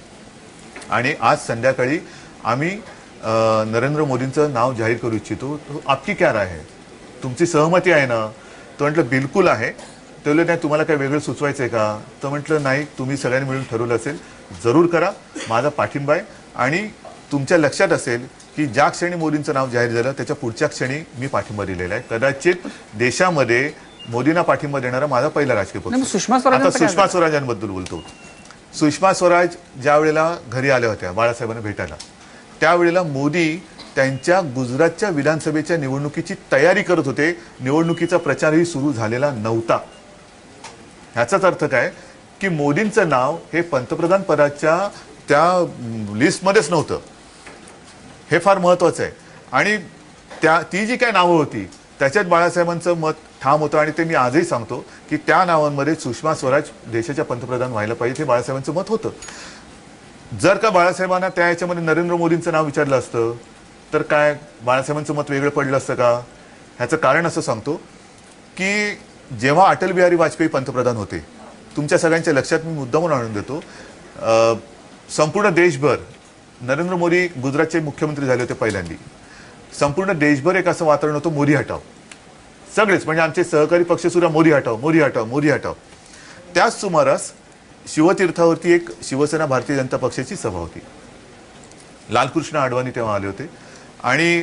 C: आणि आज संध्याकाळी आम्ही नरेंद्र मोदींचं नाव जाहीर करू इच्छितो, तो आपकी क्या राय आहे, तुमची सहमती आहे ना? तो म्हटलं बिलकुल आहे. ते बोलले नाही तुम्हाला काय वेगळं सुचवायचं आहे का? तर म्हटलं नाही, तुम्ही सगळ्यांनी मिळून ठरवलं असेल जरूर करा, माझा पाठिंबा आहे. आणि तुमच्या लक्षात असेल की ज्या क्षणी मोदींचं नाव जाहीर झालं त्याच्या पुढच्या क्षणी मी पाठिंबा दिलेला आहे. कदाचित देशामध्ये मोदींना पाठिंबा देणारा माझा पहिला राजकीय पक्ष.
B: सुषमा
C: स्वराजांबद्दल बोलतो. सुषमा स्वराज ज्या वेळेला घरी आल्या होत्या बाळासाहेबांना भेटायला, त्यावेळेला मोदी त्यांच्या गुजरातच्या विधानसभेच्या निवडणुकीची तयारी करत होते. निवडणुकीचा प्रचारही सुरू झालेला नव्हता. ह्याचाच अर्थ काय की मोदींचं नाव हे पंतप्रधान पदाच्या त्या लिस्टमध्येच नव्हतं. हे फार महत्वाचं आहे. आणि ती जी काय नावं होती त्याच्यात बाळासाहेबांचं मत ठाम होतं आणि ते मी आजही सांगतो की त्या नावांमध्ये सुषमा स्वराज देशाच्या पंतप्रधान व्हायला पाहिजे हे बाळासाहेबांचं मत होतं. जर का बाळासाहेबांना त्या याच्यामध्ये नरेंद्र मोदींचं नाव विचारलं असतं तर काय बाळासाहेबांचं मत वेगळं पडलं असतं का? ह्याचं कारण असं सांगतो की जेव्हा अटल बिहारी वाजपेयी पंतप्रधान होते, तुमच्या सगळ्यांच्या लक्षात मी मुद्दा म्हणून आणून देतो, संपूर्ण देशभर नरेंद्र मोदी गुजरातचे मुख्यमंत्री झाले होते पहिल्यांदा. संपूर्ण देशभर एक असं वातावरण होतं मोदी हटाव. सगळेच म्हणजे आमचे सहकारी पक्ष सुद्धा मोदी हटाव. त्याच सुमारास शिवतीर्थावरती एक शिवसेना भारतीय जनता पक्षाची सभा होती. लालकृष्ण अडवाणी तेव्हा आले होते आणि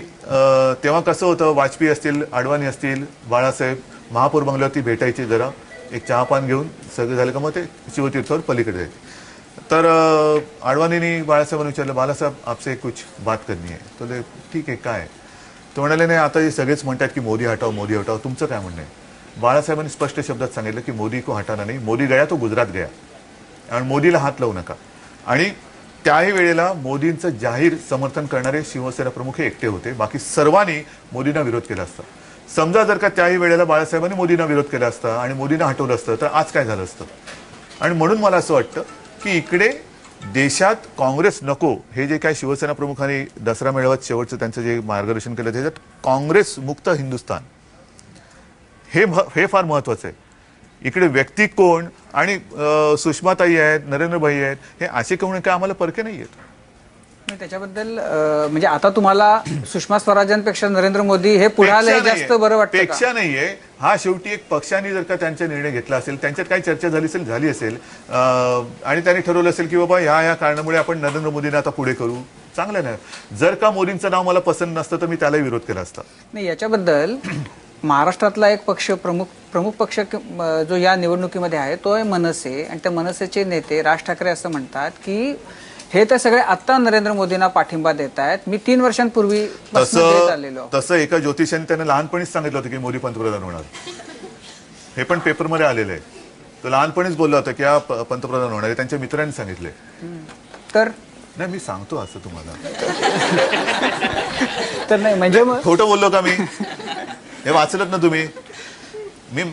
C: तेव्हा कसं होतं, वाजपेयी असतील, अडवाणी असतील, बाळासाहेब महापौर बंगल्यावरती भेटायचे, जरा एक चहापान घेऊन सगळं झालं का मग ते शिवतीर्थावर पलीकडे जायचे. तर अडवाणींनी बाळासाहेबांना विचारलं, बाळासाहेब आपसे कुछ बात करनी आहे. तो बोले ठीक आहे, काय? तो म्हणाले नाही, आता हे सगळेच म्हणतात की मोदी हटाव मोदी हटाव, तुमचं काय म्हणणं आहे? बाळासाहेबांनी स्पष्ट शब्दात सांगितलं की मोदी को हटाना नाही, मोदी गया तो गुजरात गया आणि मोदीला हात लावू नका. आणि त्याही वेळेला मोदींचं जाहीर समर्थन करणारे शिवसेना प्रमुख हे एकटे होते, बाकी सर्वांनी मोदींना विरोध केला असता. समजा जर का त्याही वेळेला बाळासाहेबांनी मोदींना विरोध केला असता आणि मोदींना हटवलं असतं तर आज काय झालं असतं. आणि म्हणून मला असं वाटतं की इकडे देशात काँग्रेस नको, हे जे काय शिवसेना प्रमुखांनी दसरा मेळाव्यात शेवटचं त्यांचं जे मार्गदर्शन केलं त्याच्यात काँग्रेस मुक्त हिंदुस्थान हे फार महत्वाचं आहे. इकडे व्यक्ती कोण आणि सुषमाताई आहेत, नरेंद्रभाई आहेत, हे असे कोण काय आम्हाला परके नाही आहेत.
B: त्याच्याबद्दल म्हणजे आता तुम्हाला सुषमा स्वराजांपेक्षा नरेंद्र मोदी हे पुढे आले जास्त बरं वाटतं?
C: पेक्षा नाहीये, हा शेवटी एक पक्षाने जर का त्यांचा निर्णय घेतला असेल, त्यांच्यात काही चर्चा झाली असेल आणि त्यांनी ठरवलं असेल की बाबा या कारणामुळे आपण नरेंद्र मोदींना आता पुढे करू, चांगलं नाही. जर का मोदींचं नाव मला पसंत नसतं तर मी त्याला विरोध केला असता.
B: नाही, याच्याबद्दल महाराष्ट्रातला एक पक्ष प्रमुख पक्ष जो या निवडणुकीमध्ये आहे तो आहे मनसे, आणि त्या मनसेचे नेते राज ठाकरे असं म्हणतात की हे तर सगळे आता नरेंद्र मोदींना पाठिंबा देत आहेत, मी 3 वर्षांपूर्वी
C: तसं एका ज्योतिषाने त्यांना लहानपणीच सांगितलं होतं की मोदी पंतप्रधान होणार. हे पण पेपरमध्ये आलेलं आहे. तो लहानपणीच बोलला होता की हा पंतप्रधान होणार आहे, त्यांच्या मित्रांनी सांगितले.
B: तर
C: नाही, मी सांगतो असं तुम्हाला.
B: तर नाही म्हणजे
C: खोटं बोललो का मी? हे वाचलत ना तुम्ही? मी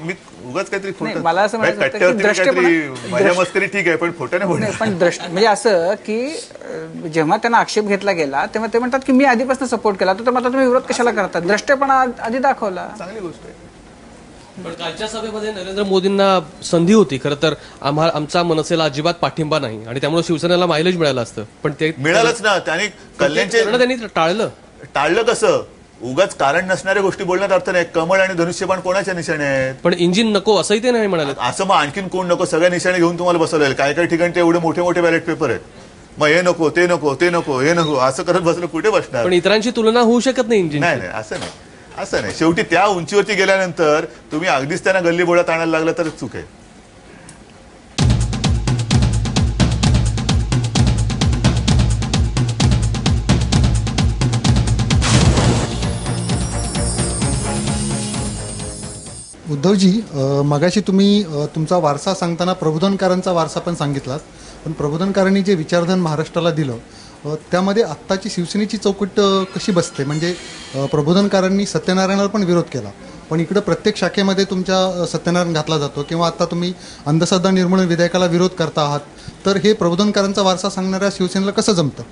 C: उगाच काहीतरी
B: मला असं
C: माझ्या मस्करी ठीक आहे, पण खोटं नाही बोलणं.
B: पण म्हणजे असं की जेव्हा त्यांना आक्षेप घेतला गेला तेव्हा ते म्हणतात की मी आधीपासून सपोर्ट केला, तर आता तुम्ही विरोध कशाला करतात? द्रष्टेपणा आधी दाखवला.
C: चांगली गोष्ट आहे.
J: पण कालच्या सभेमध्ये नरेंद्र मोदींना संधी होती, खरं तर आमचा मनसेला अजिबात पाठिंबा नाही आणि त्यामुळे शिवसेनेला मायलेज मिळालं असतं, पण ते
C: मिळालंच ना. त्यांनी
J: त्यांनी
C: टाळलं कसं? उगाच कारण नसणाऱ्या गोष्टी बोलण्यात अर्थ नाही. कमळ आणि धनुष्यबाण कोणाच्या निशाणे आहेत?
J: पण इंजिन नको असंही ते नाही म्हणाले.
C: असं मग आणखीन कोण नको? सगळ्या निशाणे घेऊन तुम्हाला बसवलेलं. काय काही ठिकाणी ते एवढे मोठे मोठे बॅलेट पेपर आहेत, मग हे नको ते नको ते नको हे नको असं करत बसलं कुठे बसणार?
J: पण इतरांची तुलना होऊ शकत नाही इंजिन.
C: नाही, असं नाही. शेवटी त्या उंचीवरती गेल्यानंतर तुम्ही अगदीच त्यांना गल्ली बोळात आणायला लागला तर चूक आहे.
K: उद्धवजी, मगाशी तुम्ही तुमचा वारसा सांगताना प्रबोधनकारांचा वारसा पण सांगितलात, पण प्रबोधनकारांनी जे विचारधन महाराष्ट्राला दिलं त्यामध्ये आत्ताची शिवसेनेची चौकट कशी बसते? म्हणजे प्रबोधनकारांनी सत्यनारायणाला पण विरोध केला, पण इकडं प्रत्येक शाखेमध्ये तुमच्या सत्यनारायण घातला जातो, किंवा आता तुम्ही अंधश्रद्धा निर्मूलन विधेयकाला विरोध करता आहात, तर हे प्रबोधनकारांचा वारसा सांगणाऱ्या शिवसेनेला कसं जमतं?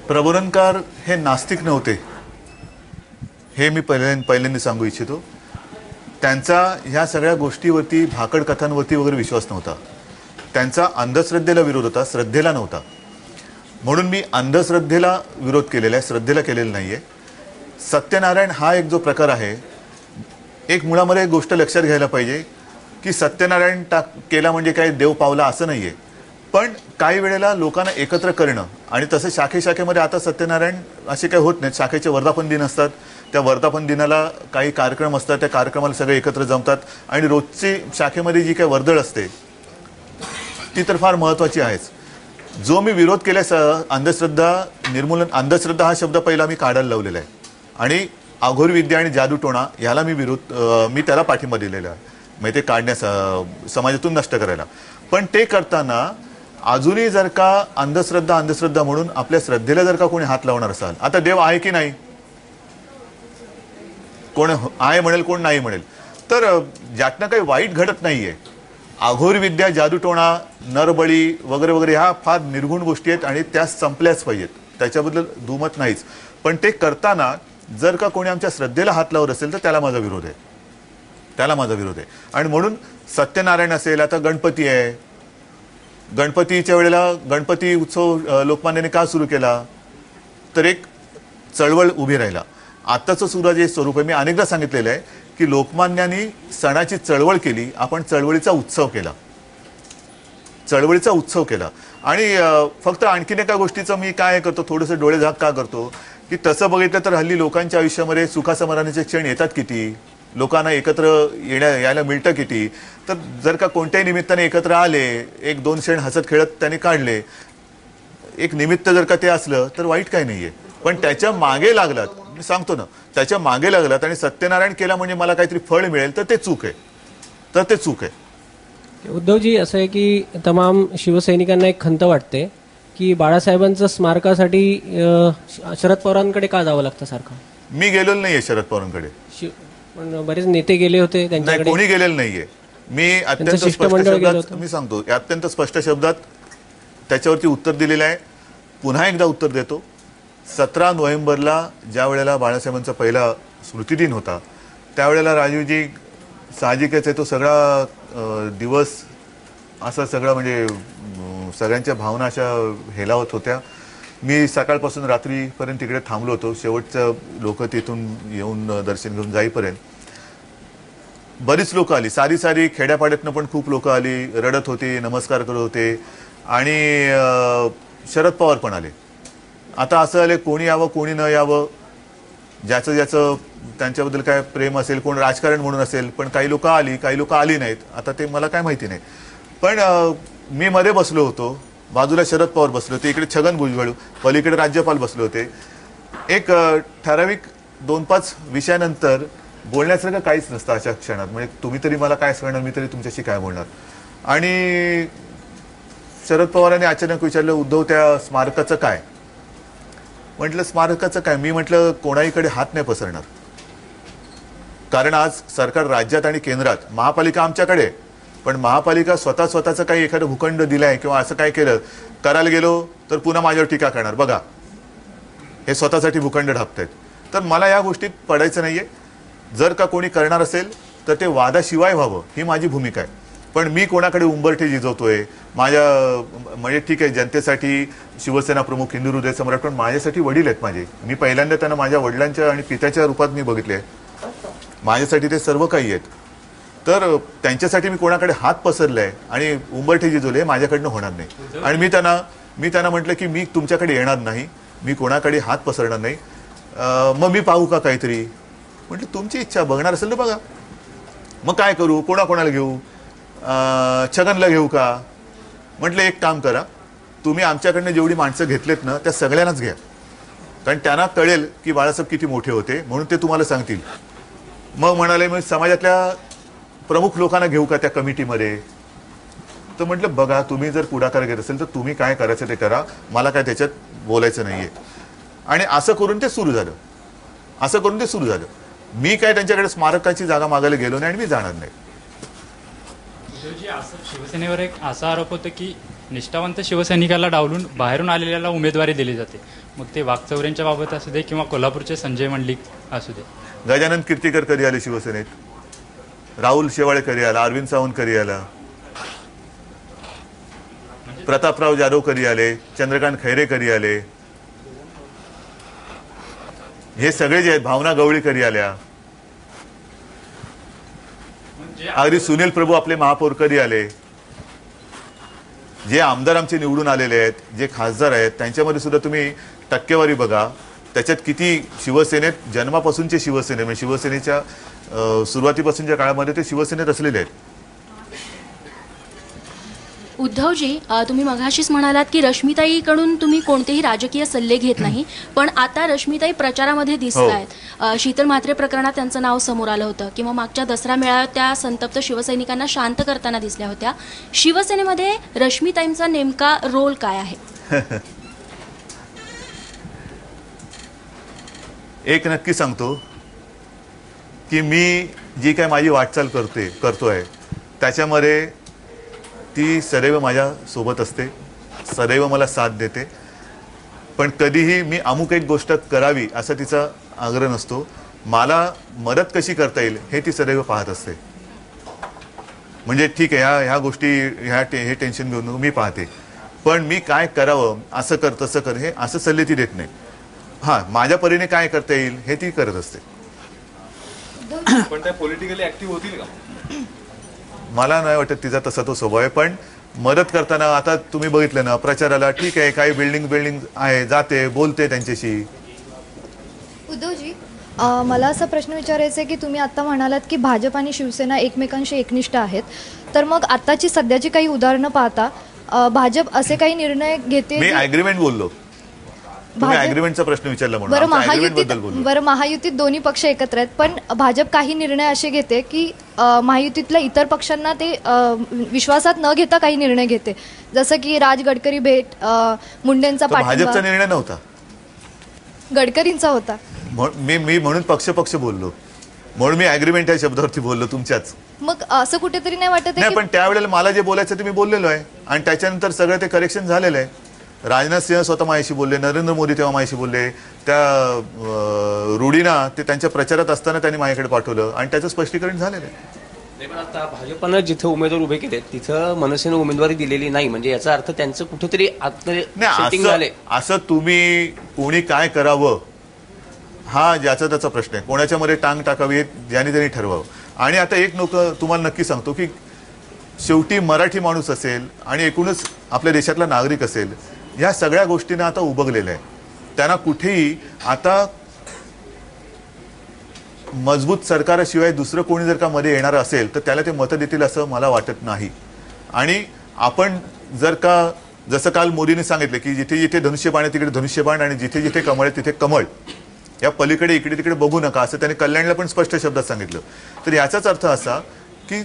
C: प्रबोधनकार हे नास्तिक नव्हते, हे मी पहिल्यांदा सांगू इच्छितो. त्यांचा ह्या सगळ्या गोष्टीवरती, भाकड कथांवरती वगैरे विश्वास नव्हता. त्यांचा अंधश्रद्धेला विरोध होता, श्रद्धेला नव्हता. म्हणून मी अंधश्रद्धेला विरोध केलेला आहे, श्रद्धेला केलेला नाहीये. सत्यनारायण हा एक जो प्रकार आहे, एक मुळामध्ये एक गोष्ट लक्षात घ्यायला पाहिजे की सत्यनारायण केला म्हणजे काय देव पावला असं नाहीये, पण काही वेळेला लोकांना एकत्र करणं. आणि तसं शाखेमध्ये आता सत्यनारायण असे काही होत नाहीत. शाखेचे वर्धापन दिन असतात, त्या वर्धापन दिनाला काही कार्यक्रम असतात, त्या कार्यक्रमाला सगळे एकत्र जमतात आणि रोजची शाखेमध्ये जी काही वर्दळ असते ती तर फार महत्त्वाची आहेच. जो मी विरोध केला अंधश्रद्धा निर्मूलन, अंधश्रद्धा हा शब्द पहिला मी काढायला लावलेला आहे आणि अघोर विद्या आणि जादूटोणा ह्याला मी त्याला पाठिंबा दिलेला आहे, म्हणजे ते काढण्यास, समाजातून नष्ट करायला. पण ते करताना अजूनही जर का अंधश्रद्धा म्हणून आपल्या श्रद्धेला जर का कोणी हात लावणार असाल, आता देव आहे की नाही, कोण आहे म्हणेल कोण नाही म्हणेल, तर ज्यातनं काही वाईट घडत नाहीये. अघोर विद्या, जादूटोणा, नरबळी वगैरे वगैरे ह्या फार निर्गुण गोष्टी आहेत आणि त्या संपल्याच पाहिजेत, त्याच्याबद्दल दुमत नाहीच. पण ते करताना जर का कोणी आमच्या श्रद्धेला हात लावत असेल तर त्याला माझा विरोध आहे. आणि म्हणून सत्यनारायण असेल, आता गणपती आहे, गणपतीच्या वेळेला गणपती उत्सव लोकमान्याने का सुरू केला, तर एक चळवळ उभी राहिला. आत्ताचं सुद्धा जे स्वरूप आहे, मी अनेकदा सांगितलेलं आहे की लोकमान्यांनी सणाची चळवळ केली, आपण चळवळीचा उत्सव केला. चळवळीचा उत्सव केला. आणि फक्त आणखीन एका गोष्टीचं मी काय करतो, थोडंसं डोळे झाक का करतो की तसं बघितलं तर हल्ली लोकांच्या आयुष्यामध्ये सुखासमाधानाचे क्षण येतात किती, लोकांना एकत्र यायला मिळतं किती. तर जर का कोणत्याही निमित्ताने एकत्र आले, एक दोन क्षण हसत खेळत त्यांनी काढले, एक निमित्त जर का ते असलं तर वाईट काही नाहीये. पण त्याच्या मागे लागलात, मी सांगतो ना, त्याच्या मागे लागलात आणि सत्यनारायण केला म्हणजे मला काहीतरी फळ मिळेल, तर ते चूक आहे.
L: उद्धवजी, असं आहे की तमाम शिवसैनिकांना एक खंत वाटते की बाळासाहेबांचं स्मारकासाठी शरद पवारांकडे का जावं लागतं सारखं.
C: मी गेलेलो नाहीये शरद पवारांकडे,
L: पण बरेच नेते गेले होते त्यांच्याकडे.
C: कोणी गेलेलं नाहीये. मी अत्यंत स्पष्ट शब्दात मी सांगतो, अत्यंत स्पष्ट शब्दात त्याच्यावरती उत्तर दिलेलं आहे. पुन्हा एकदा उत्तर देतो. 17 नोव्हेंबरला ज्या वेळेला बाळासाहेबांचा पहिला स्मृतिदिन होता, त्यावेळेला राजीवजी साहजिकच आहे, तो सगळा दिवस असा सगळा म्हणजे सगळ्यांच्या भावना अशा हेलावत होत्या. मी सकाळपासून रात्रीपर्यंत तिकडे थांबलो होतो. शेवटचं लोक तिथून येऊन दर्शन घेऊन जाईपर्यंत बरीच लोक आली, सारी खेड्यापाड्यातनं पण खूप लोक आली, रडत होती, नमस्कार करत होते. आणि शरद पवार पण आले. आता असं आले, कोणी यावं कोणी न यावं, ज्याचं त्यांच्याबद्दल काय प्रेम असेल, कोण राजकारण म्हणून असेल, पण काही लोक आली, काही लोक आली नाहीत. आता ते मला काय माहिती नाही. पण मी मध्ये बसलो होतो, बाजूला शरद पवार बसले होते, इकडे छगन भुजबळ, पलीकडे राज्यपाल बसले होते. एक ठराविक 2-5 विषयानंतर बोलण्यासारखं काहीच नसतं अशा क्षणात. म्हणजे तुम्ही तरी मला काय सांगणार, मी तरी तुमच्याशी काय बोलणार. आणि शरद पवारांनी अचानक विचारलं, उद्धव त्या स्मारकाचं काय. म्हटलं स्मारकाचं काय. मी म्हटलं कोणाहीकडे हात नाही पसरणार, कारण आज सरकार राज्यात आणि केंद्रात, महापालिका आमच्याकडे, पण महापालिका स्वतःचं काही एखादं भूखंड दिलाय किंवा असं काय केलं करायला गेलो तर पुन्हा माझ्यावर टीका करणार, बघा हे स्वतःसाठी भूखंड ढापतायत. तर मला या गोष्टीत पडायचं नाहीये. जर का कोणी करणार असेल तर ते वादाशिवाय व्हावं, ही माझी भूमिका आहे. पण मी कोणाकडे उंबरठे झिजवतोय माझ्या, म्हणजे ठीक आहे जनतेसाठी शिवसेना प्रमुख, हिंदू हृदय सम्राट, पण माझ्यासाठी वडील आहेत माझे. मी पहिल्यांदा त्यांना माझ्या वडिलांच्या आणि पित्याच्या रूपात मी बघितले. माझ्यासाठी ते सर्व काही आहेत. तर त्यांच्यासाठी मी कोणाकडे हात पसरलाय आणि उंबरठे झिजवले, माझ्याकडनं होणार नाही. आणि मी त्यांना म्हटलं की मी तुमच्याकडे येणार नाही, मी कोणाकडे हात पसरणार नाही. मग मी पाहू का काहीतरी. म्हटलं तुमची इच्छा, बघणार असेल तर बघा. मग काय करू, कोणाला घेऊ, छगनला घेऊ का. म्हटलं एक काम करा, तुम्ही आमच्याकडनं जेवढी माणसं घेतलेत ना त्या सगळ्यांनाच घ्या, कारण त्यांना कळेल की बाळासाहेब किती मोठे होते, म्हणून ते तुम्हाला सांगतील. मग म्हणाले मग समाजातल्या प्रमुख लोकांना घेऊ का त्या कमिटीमध्ये. तर म्हटलं बघा, तुम्ही जर पुढाकार घेत असेल तर तुम्ही काय करायचं ते करा, मला काय त्याच्यात बोलायचं नाहीये. आणि असं करून ते सुरू झालं. मी काय त्यांच्याकडे स्मारकाची जागा मागायला गेलो नाही आणि मी जाणार नाही.
M: शिवसेनेवर एक असा आरोप होतो की निष्ठावंत शिवसैनिकाला डावलून बाहेरून आलेल्याला उमेदवारी दिली जाते. मग ते वाकचौऱ्यांच्या बाबत असू दे किंवा कोल्हापूरचे संजय मंडलिक असू दे.
C: गजानन कीर्तीकर कधी आले शिवसेनेत, राहुल शेवाळे कधी आला, अरविंद सावंत कधी आला, प्रतापराव जाधव कधी आले, चंद्रकांत खैरे कधी आले, हे सगळे जे आहेत, भावना गवळी कधी आल्या, अगदी सुनील प्रभू आपले महापौर कधी आले. जे आमदार आमचे निवडून आलेले आहेत, जे खासदार आहेत, त्यांच्यामध्ये सुद्धा तुम्ही टक्केवारी बघा, त्याच्यात किती शिवसेनेत जन्मापासूनचे शिवसेने, म्हणजे शिवसेनेच्या सुरुवातीपासूनच्या काळामध्ये ते शिवसेनेत असलेले आहेत.
N: उद्धवजी, तुम्ही मघाशीच म्हणालात की रश्मिताईकडून तुम्ही कोणतेही राजकीय सल्ले घेत नाही, पण आता रश्मिताई प्रचारामध्ये दिसत आहेत. शीतल म्हात्रे प्रकरणात त्यांचं नाव समोर आलं होतं, किंवा मागच्या दसरा मेळाव्यात त्या संतप्त शिवसैनिकांना शांत करताना दिसल्या होत्या. शिवसेनेमध्ये रश्मिताईंचा नेमका रोल काय आहे?
C: एक नक्की सांगतो की मी जी काय माझी वाटचाल करतोय त्याच्यामध्ये ती सदैव माझ्या सोबत असते, सदैव मला साथ देते. पण कधीही मी अमुक एक गोष्ट करावी असा तिचा आग्रह नसतो. मला मदत कशी करता येईल हे ती सदैव पाहत असते. म्हणजे ठीक आहे, ह्या गोष्टी हे टेन्शन घेऊन मी पाहते, पण मी काय करावं, असं कर तसं कर, हे असं सल्ले ती देत नाही. हां, माझ्या परीने काय करता येईल हे ती करत असते.
O: पण त्या पॉलिटिकली ऍक्टिव्ह होतील का?
C: मला नाही वाटत तिचा तसा तो स्वभाव आहे. पण मदत करताना आता तुम्ही बघितलं ना, प्रचाराला ठीक आहे, काही बिल्डिंग आहे, जाते बोलते त्यांच्याशी.
O: उद्धवजी, मला असा प्रश्न विचारायचा आहे की तुम्ही आता म्हणालात की भाजप आणि शिवसेना एकमेकांशी एकनिष्ठ आहेत, तर मग आताची सध्याची काही उदाहरणं पाहता भाजप असे काही निर्णय घेते.
C: मी अग्रीमेंट बोललो, तुम्ही अग्रीमेंटचा प्रश्न विचारला म्हणून.
O: बरं, महायुतीत दोन्ही पक्ष एकत्र आहेत, पण भाजप काही निर्णय असे घेते की महायुतीतल्या इतर पक्षांना ते विश्वासात न घेता काही निर्णय घेते, जसं की राज गडकरी भेट, मुंडेंचा पाठिंबा.
C: भाजपचा निर्णय नव्हता,
O: गडकरींचा होता.
C: मी म्हणून पक्ष बोललो, म्हणून मी अग्रीमेंट या शब्दावरती बोललो तुमच्याच.
O: मग असं कुठेतरी नाही वाटत
C: नाही, पण त्यावेळेला मला जे बोलायचं ते मी बोललेलो आहे आणि त्याच्यानंतर सगळं ते करेक्शन झालेलं आहे. राजनाथ सिंह स्वतः माझ्याशी बोलले, नरेंद्र मोदी तेव्हा माझ्याशी बोलले, त्या रुडीना ते त्यांच्या प्रचारात असताना त्यांनी माझ्याकडे पाठवलं आणि त्याचं स्पष्टीकरण झालेलं आहे.
F: पण आता भाजपनं जिथं उमेदवार उभे केले तिथं मनसेनं उमेदवारी दिलेली नाही, म्हणजे याचा अर्थ त्यांचं कुठेतरी सेटिंग झाले.
C: असं तुम्ही कोणी काय करावं हा ज्याचा त्याचा प्रश्न आहे, कोणाच्या मध्ये टांग टाकावी ज्याने त्यांनी ठरवावं. आणि आता एक तुम्हाला नक्की सांगतो की शेवटी मराठी माणूस असेल आणि एकूणच आपल्या देशातला नागरिक असेल, या सगळ्या गोष्टींना आता उबगलेलं आहे. त्यांना कुठेही आता मजबूत सरकाराशिवाय दुसरं कोणी जर का मध्ये येणार असेल तर त्याला ते मतं देतील असं मला वाटत नाही. आणि आपण जर का जसं काल मोदींनी सांगितलं की जिथे जिथे धनुष्यबाण आहे तिकडे धनुष्यबाण आणि जिथे जिथे कमळ आहे तिथे कमळ, या पलीकडे इकडे तिकडे बघू नका असं त्यांनी कल्याणला पण स्पष्ट शब्दात सांगितलं. तर याचाच अर्थ असा की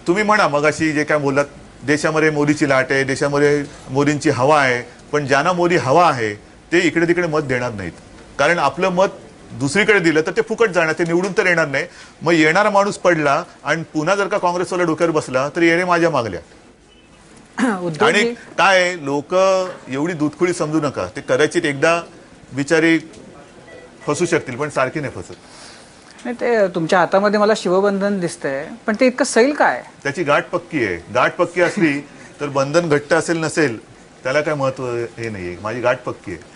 C: तुम्ही म्हणा मगाशी जे काय बोललात, देशामध्ये मोदीची लाट आहे, देशामध्ये मोदींची हवा आहे, पण ज्यांना मोदी हवा आहे ते इकडे तिकडे मत देणार नाहीत, कारण आपलं मत दुसरीकडे दिलं तर ते फुकट जाणार, ते निवडून तर येणार नाही. मग येणारा माणूस पडला आणि पुन्हा जर का काँग्रेसवाला डोक्यावर बसला तर येणे माझ्या मागल्या. आणि काय लोक एवढी दूधखुळी समजू नका, ते कदाचित एकदा बिचारी फसू शकतील पण सारखी नाही फसत.
B: नाही, ते तुमच्या हातामध्ये मला शिवबंधन दिसतंय, पण ते इतकं सैल काय?
C: त्याची गाठ पक्की आहे. गाठ पक्की असली तर बंधन घट्ट असेल नसेल त्याला काय महत्व हे नाहीये. माझी गाठ पक्की आहे.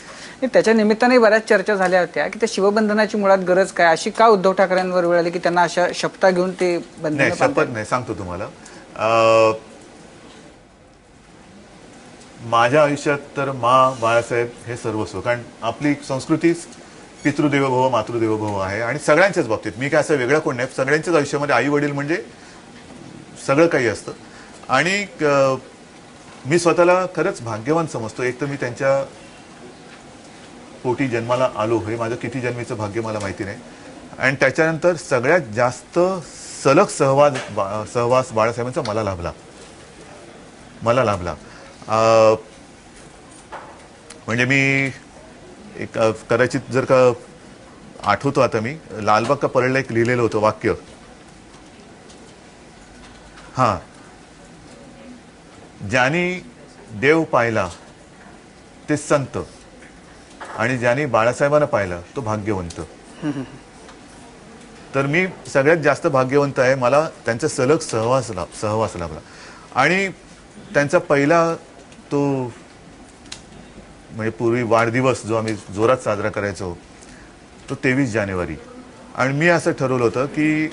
B: त्याच्या निमित्ताने बऱ्याच चर्चा झाल्या होत्या की त्या शिवबंधनाची मुळात गरज काय, अशी का उद्धव ठाकरेंवर वेळ आली की त्यांना अशा शपथा घेऊन ते बंधन?
C: नाही, शपथ नाही, सांगतो तुम्हाला. माझ्या आयुष्यात तर बाळासाहेब हे सर्वस्व, कारण आपली संस्कृतीच पितृदेवोभव मातृदेवोभव आहे आणि सगळ्यांच्याच बाबतीत, मी काय असं वेगळं कोण नाही, सगळ्यांच्याच आयुष्यामध्ये आई वडील म्हणजे सगळं काही असतं. आणि मी स्वतःला खरंच भाग्यवान समजतो. एक तर मी त्यांच्या पोटी जन्माला आलो, हे माझं किती जन्मीचं भाग्य मला माहिती नाही. आणि त्याच्यानंतर सगळ्यात जास्त सलग सहवास बाळासाहेबांचा मला लाभला. म्हणजे मी एक कदाचित जर का आठवतो आता, मी लालबाग का परळला एक लिहिलेलं होतं वाक्य, हा, ज्यांनी देव पाहिला ते संत आणि ज्यांनी बाळासाहेबांना पाहिलं तो भाग्यवंत. तर मी सगळ्यात जास्त भाग्यवंत आहे, मला त्यांचा सलग सहवास लाभला. आणि त्यांचा पहिला तो म्हणजे पूर्वी वाढदिवस जो आम्ही जोरात साजरा करायचो तो 23 जानेवारी. आणि मी असं ठरवलं होतं की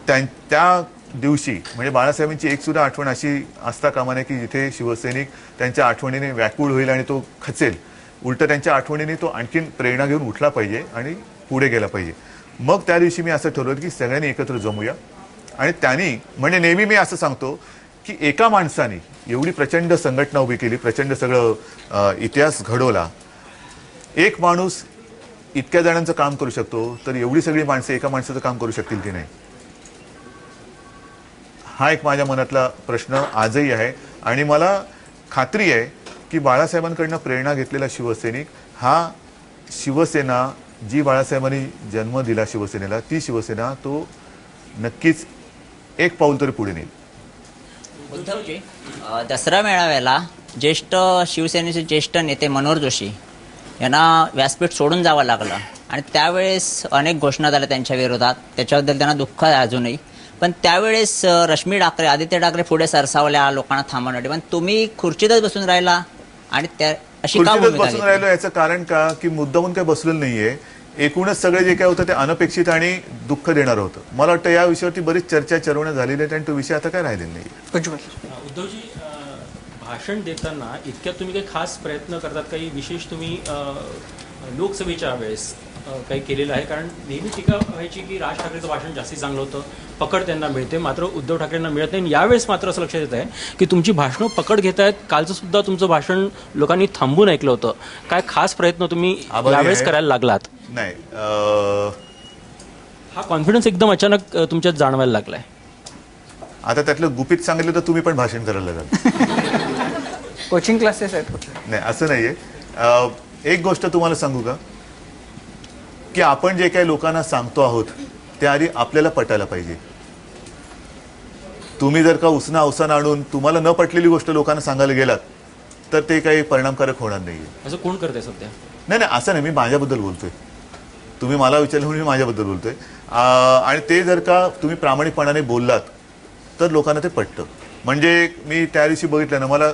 C: त्या दिवशी म्हणजे बाळासाहेबांची एक सुद्धा आठवण अशी असता कामा नये की जिथे शिवसैनिक त्यांच्या आठवणीने व्याकुळ होईल आणि तो खचेल. उलट त्यांच्या आठवणीने तो आणखीन प्रेरणा घेऊन उठला पाहिजे आणि पुढे गेला पाहिजे. मग त्या दिवशी मी असं ठरवलं की सगळ्यांनी एकत्र जमूया. आणि त्यांनी म्हणजे नेहमी मी असं सांगतो की एका माणसाने एवढी प्रचंड संघटना उभी केली, प्रचंड सगळं इतिहास घडवला. एक माणूस इतक्या जणांचं काम करू शकतो, तर एवढी सगळी माणसं एका माणसाचं काम करू शकतील की नाही, हा एक माझ्या मनातला प्रश्न आजही आहे. आणि मला खात्री आहे की बाळासाहेबांकडनं प्रेरणा घेतलेला शिवसैनिक हा शिवसेना, जी बाळासाहेबांनी जन्म दिला शिवसेनेला, ती शिवसेना तो नक्कीच एक पाऊल तरी पुढे नेईल.
I: उद्धवजी, दसरा मेळाव्याला ज्येष्ठ शिवसेनेचे ज्येष्ठ नेते मनोहर जोशी यांना व्यासपीठ सोडून जावं लागलं आणि त्यावेळेस अनेक घोषणा झाल्या त्यांच्या विरोधात. त्याच्याबद्दल त्यांना दुःख आहे अजूनही. पण त्यावेळेस रश्मी ठाकरे, आदित्य ठाकरे पुढे सरसावल्या लोकांना थांबवण्यासाठी, पण तुम्ही खुर्चीतच बसून राहिला आणि त्या अशी का भूमिका
C: बसून राहिलो? याचं कारण का की मुद्दामून काही बसलेलं नाहीये. एकूणच सगळे जे काय होतं ते अनपेक्षित आणि दुःख देणारं होतं. मला वाटतं या विषयावरती बरीच चर्चा चर्वण्या झालेली आहेत आणि तो विषय आता काय राहिलेला नाही.
M: उद्धवजी,
P: भाषण देताना इतक्यात तुम्ही काही खास प्रयत्न करतात, काही विशेष तुम्ही लोकसभेच्या वेळेस काही केलेलं आहे? कारण नेहमी टीका व्हायची की राज ठाकरेचं भाषण जास्ती चांगलं होतं, पकड त्यांना मिळते, मात्र उद्धव ठाकरेंना मिळत नाही. यावेळेस मात्र असं लक्षात येत आहे की तुमची भाषणं पकड घेत आहेत. कालचं सुद्धा तुमचं भाषण लोकांनी थांबून ऐकलं होतं. काय खास प्रयत्न तुम्ही यावेळेस करायला लागलात?
C: नाही,
P: हा कॉन्फिडन्स एकदम अचानक तुमच्यात जाणवायला लागलाय.
C: आता त्यातलं गुपित सांगितलं तर तुम्ही पण भाषण करायला जाल.
B: कोचिंग क्लासेस आहेत?
C: नाही, असं नाहीये. एक गोष्ट तुम्हाला सांगू का, की आपण जे काही लोकांना सांगतो आहोत ते आधी आपल्याला पटायला पाहिजे. तुम्ही जर का उसना अवसान आणून तुम्हाला न पटलेली गोष्ट लोकांना सांगायला गेलात तर ते काही परिणामकारक होणार नाहीये.
P: असं कोण करतंय सध्या?
C: नाही, असं नाही, मी माझ्याबद्दल बोलतोय. तुम्ही मला विचारलं म्हणून मी माझ्याबद्दल बोलतोय. आणि ते जर का तुम्ही प्रामाणिकपणाने बोललात तर लोकांना ते पटतं. म्हणजे मी त्या दिवशी बघितलं ना, मला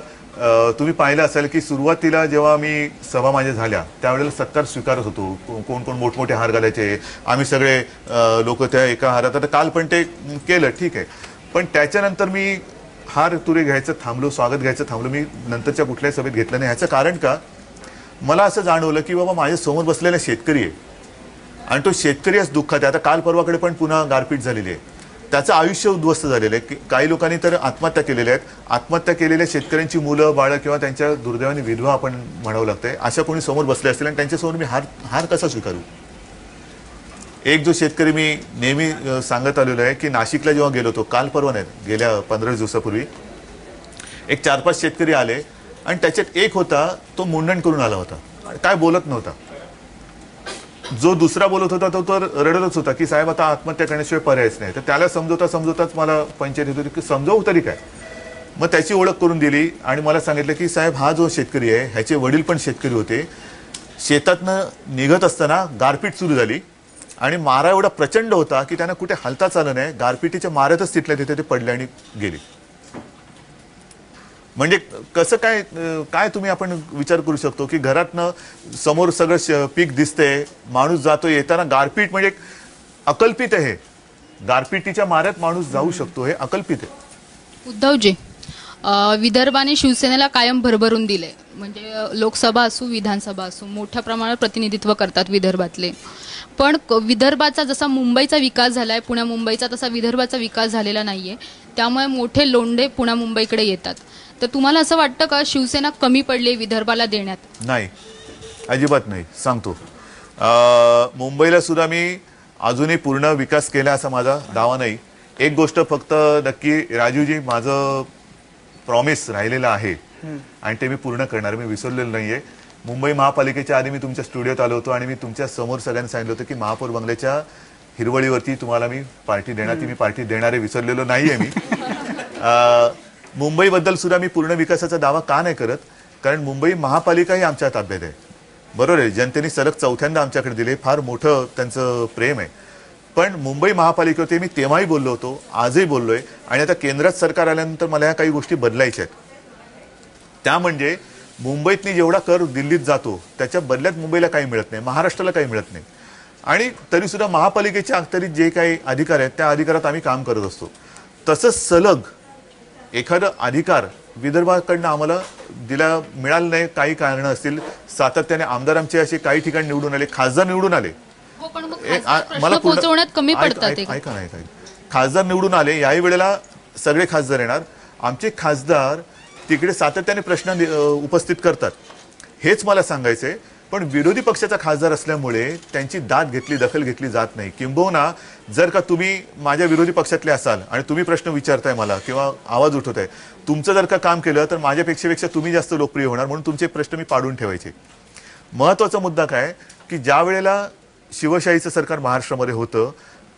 C: तुम्ही पाहिलं असेल की सुरुवातीला जेव्हा मी सभा माझ्या झाल्या त्यावेळेला सत्कार स्वीकारत होतो. कोण कोण मोठमोठे हार घालायचे, आम्ही सगळे लोक त्या एका हारात. आता काल पण ते केलं, ठीक आहे. पण त्याच्यानंतर मी हार तुरे घ्यायचं थांबलो, स्वागत घ्यायचं थांबलो. मी नंतरच्या कुठल्याही सभेत घेतलं नाही. ह्याचं कारण का, मला असं जाणवलं की बाबा माझ्या समोर बसलेला शेतकरी आहे आणि तो शेतकरी आज दुःखात आहे. आता काल परवाकडे पण पुन्हा गारपीट झालेली आहे, त्याचं आयुष्य उद्ध्वस्त झालेलं आहे. काही लोकांनी तर आत्महत्या केलेल्या आहेत. आत्महत्या केलेल्या शेतकऱ्यांची मुलं बाळं किंवा त्यांच्या दुर्दैवाने विधवा आपण म्हणावं लागतंय, अशा कोणी समोर बसले असतील आणि त्यांच्यासमोर मी हार कसा स्वीकारू? एक जो शेतकरी मी नेहमी सांगत आलेलो आहे की नाशिकला जेव्हा गेलो होतो, काल परवा नाही, गेल्या 15 दिवसापूर्वी एक 4-5 शेतकरी आले आणि त्याच्यात एक होता तो मुंडण करून आला होता, काय बोलत नव्हता. जो दुसरा बोलत होता तो तर रडतच होता की साहेब आता आत्महत्या करण्याशिवाय पर्यायच नाही. तर त्याला समजवताच मला पंचायत येत होती की समजावू तरी काय. मग त्याची ओळख करून दिली आणि मला सांगितलं की साहेब हा जो शेतकरी आहे ह्याचे वडील पण शेतकरी होते. शेतातनं निघत असताना गारपीट सुरू झाली आणि मारा एवढा प्रचंड होता की त्यांना कुठे हलताच आलं नाही. गारपिटीच्या माऱ्यातच तिथल्या तिथे ते पडले आणि गेले. म्हणजे कसं काय तुम्ही आपण विचार करू शकतो की घरातनं समोर सगळं पीक दिसतंय, माणूस जातो, येताना गारपीट म्हणजे अकल्पित आहे. गारपिटीच्या माऱ्यात माणूस जाऊ शकतो हे अकल्पित आहे.
Q: उद्धवजी, विदर्भाने शिवसेनेला कायम भरभरून दिले. म्हणजे लोकसभा असो विधानसभा असो मोठ्या प्रमाणात प्रतिनिधित्व करतात विदर्भातले. पण विदर्भाचा जसा मुंबईचा विकास झालाय, पुण्या मुंबईचा, तसा विदर्भाचा विकास झालेला नाहीये. त्यामुळे मोठे लोंढे पुण्या मुंबईकडे येतात. तर तुम्हाला असं वाटतं का शिवसेना कमी पडली विदर्भाला देण्यात?
C: नाही, अजिबात नाही. सांगतो, मुंबईला सुद्धा मी अजूनही पूर्ण विकास केला असा माझा दावा नाही. एक गोष्ट फक्त नक्की राजूजी, माझं प्रॉमिस राहिलेलं आहे आणि ते मी पूर्ण करणार, मी विसरलेलं नाहीये. मुंबई महापालिकेच्या आधी मी तुमच्या स्टुडिओत आलो होतो आणि मी तुमच्या समोर सगळ्यांना सांगितलं होतं की महापौर बंगल्याच्या हिरवळीवरती तुम्हाला मी पार्टी देणार. ती मी पार्टी देणारे विसरलेलो नाहीये मी. मुंबईबद्दल सुद्धा मी पूर्ण विकासाचा दावा का नाही करत, कारण मुंबई महापालिकाही आमच्या ताब्यात आहे. बरोबर आहे, जनतेने सलग 4थ्यांदा आमच्याकडे दिले, फार मोठं त्यांचं प्रेम आहे. पण मुंबई महापालिकेवरती मी तेव्हाही बोललो होतो, आजही बोललोय आणि आता केंद्रात सरकार आल्यानंतर मला ह्या काही गोष्टी बदलायच्या आहेत. त्या म्हणजे मुंबईतनी जेवढा कर दिल्लीत जातो त्याच्या बदल्यात मुंबईला काही मिळत नाही, महाराष्ट्राला काही मिळत नाही. आणि तरी सुद्धा महापालिकेच्या अखत्यारीत जे काही अधिकार आहेत त्या अधिकारात आम्ही काम करत असतो. तसंच सलग एखादा अधिकार विदर्भाकडनं आम्हाला मिळालं नाही, काही कारणं असतील. सातत्याने आमदार आमचे असे काही ठिकाणी निवडून आले, खासदार निवडून आले,
Q: मला पोहोचवण्यात कमी पडतात.
C: ऐका नाही, खासदार निवडून आले, याही वेळेला सगळे खासदार येणार. आमचे खासदार तिकडे सातत्याने प्रश्न उपस्थित करतात, हेच मला सांगायचंय. पण विरोधी पक्षाचा खासदार असल्यामुळे त्यांची दखल घेतली जात नाही. किंबहुना जर का तुम्ही माझ्या विरोधी पक्षातले असाल आणि तुम्ही प्रश्न विचारताय मला किंवा आवाज उठवताय, तुमचं जर का काम केलं तर माझ्यापेक्षा तुम्ही जास्त लोकप्रिय होणार, म्हणून तुमचे प्रश्न मी पाडून ठेवायचे. महत्वाचा मुद्दा काय की ज्या वेळेला शिवशाहीचं सरकार महाराष्ट्रामध्ये होतं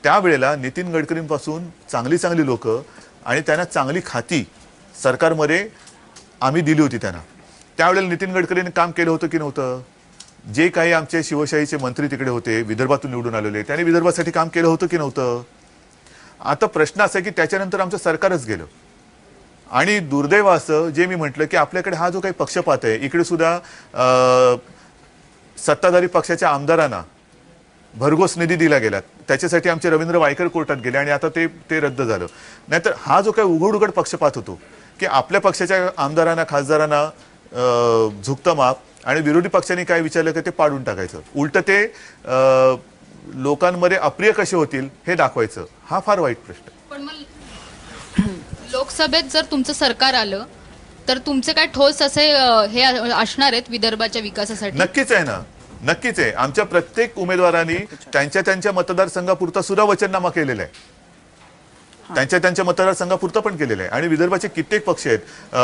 C: त्यावेळेला नितीन गडकरींपासून चांगली लोक आणि त्यांना चांगली खाती सरकारमध्ये आम्ही दिली होती त्यांना. त्यावेळेला नितीन गडकरींनी काम केलं होतं की नव्हतं? जे काही आमचे शिवशाहीचे मंत्री तिकडे होते, विदर्भातून निवडून आलेले, त्यांनी विदर्भासाठी काम केलं होतं की नव्हतं? आता प्रश्न असा आहे की त्याच्यानंतर आमचं सरकारच गेलं. आणि दुर्दैव असं जे मी म्हटलं की आपल्याकडे हा जो काही पक्षपात आहे, इकडे सुद्धा सत्ताधारी पक्षाच्या आमदारांना भरघोस निधी दिला गेला, त्याच्यासाठी आमचे रवींद्र वायकर कोर्टात गेले आणि आता ते रद्द झालं. नाहीतर हा जो काही उघड पक्षपात होतो की की आपल्या पक्षाच्या आमदारांना खासदारांना झुकतं माप आणि विरोधी पक्षांनी काय विचारलं की ते पाडून टाकायचं, उलट ते लोकांमध्ये अप्रिय कसे होतील हे दाखवायचं. हा फार वाईट प्रश्न आहे.
Q: पण मग लोकसभेत जर तुमचं सरकार आलं तर तुमचे काय ठोस असे हे असणार आहेत विदर्भाच्या विकासासाठी?
C: नक्कीच आहे ना, नक्कीच आहे. आमच्या प्रत्येक उमेदवारांनी त्यांच्या मतदारसंघापुरता सुद्धा वचननामा केलेला आहे, त्यांच्या मतदारसंघापुरता पण केलेलं आहे. आणि विदर्भाचे कित्येक पक्ष आहेत,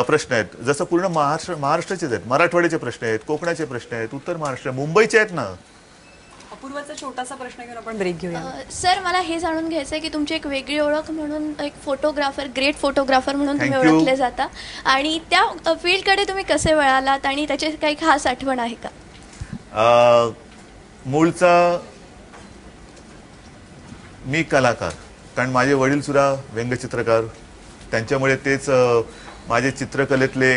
C: प्रश्न आहेत, जसं पूर्ण महाराष्ट्राचेच आहेत, मराठवाड्याचे प्रश्न आहेत, कोकणाचे प्रश्न आहेत, उत्तर महाराष्ट्र, मुंबईचे आहेत ना.
A: अपूर्वाचा छोटासा प्रश्न घेऊन आपण ब्रेक घेऊया.
R: सर, मला हे जाणून घ्यायचं आहे की तुमची एक वेगळी ओळख म्हणून एक फोटोग्राफर, ग्रेट फोटोग्राफर म्हणून तुम्ही ओळखले जाता, आणि त्या फील्डकडे तुम्ही कसे वळालात आणि त्याची काही खास आठवण आहे का?
C: मूळचा मी कलाकार, कारण माझे वडील सुद्धा व्यंगचित्रकार, त्यांच्यामुळे तेच माझे चित्रकलेतले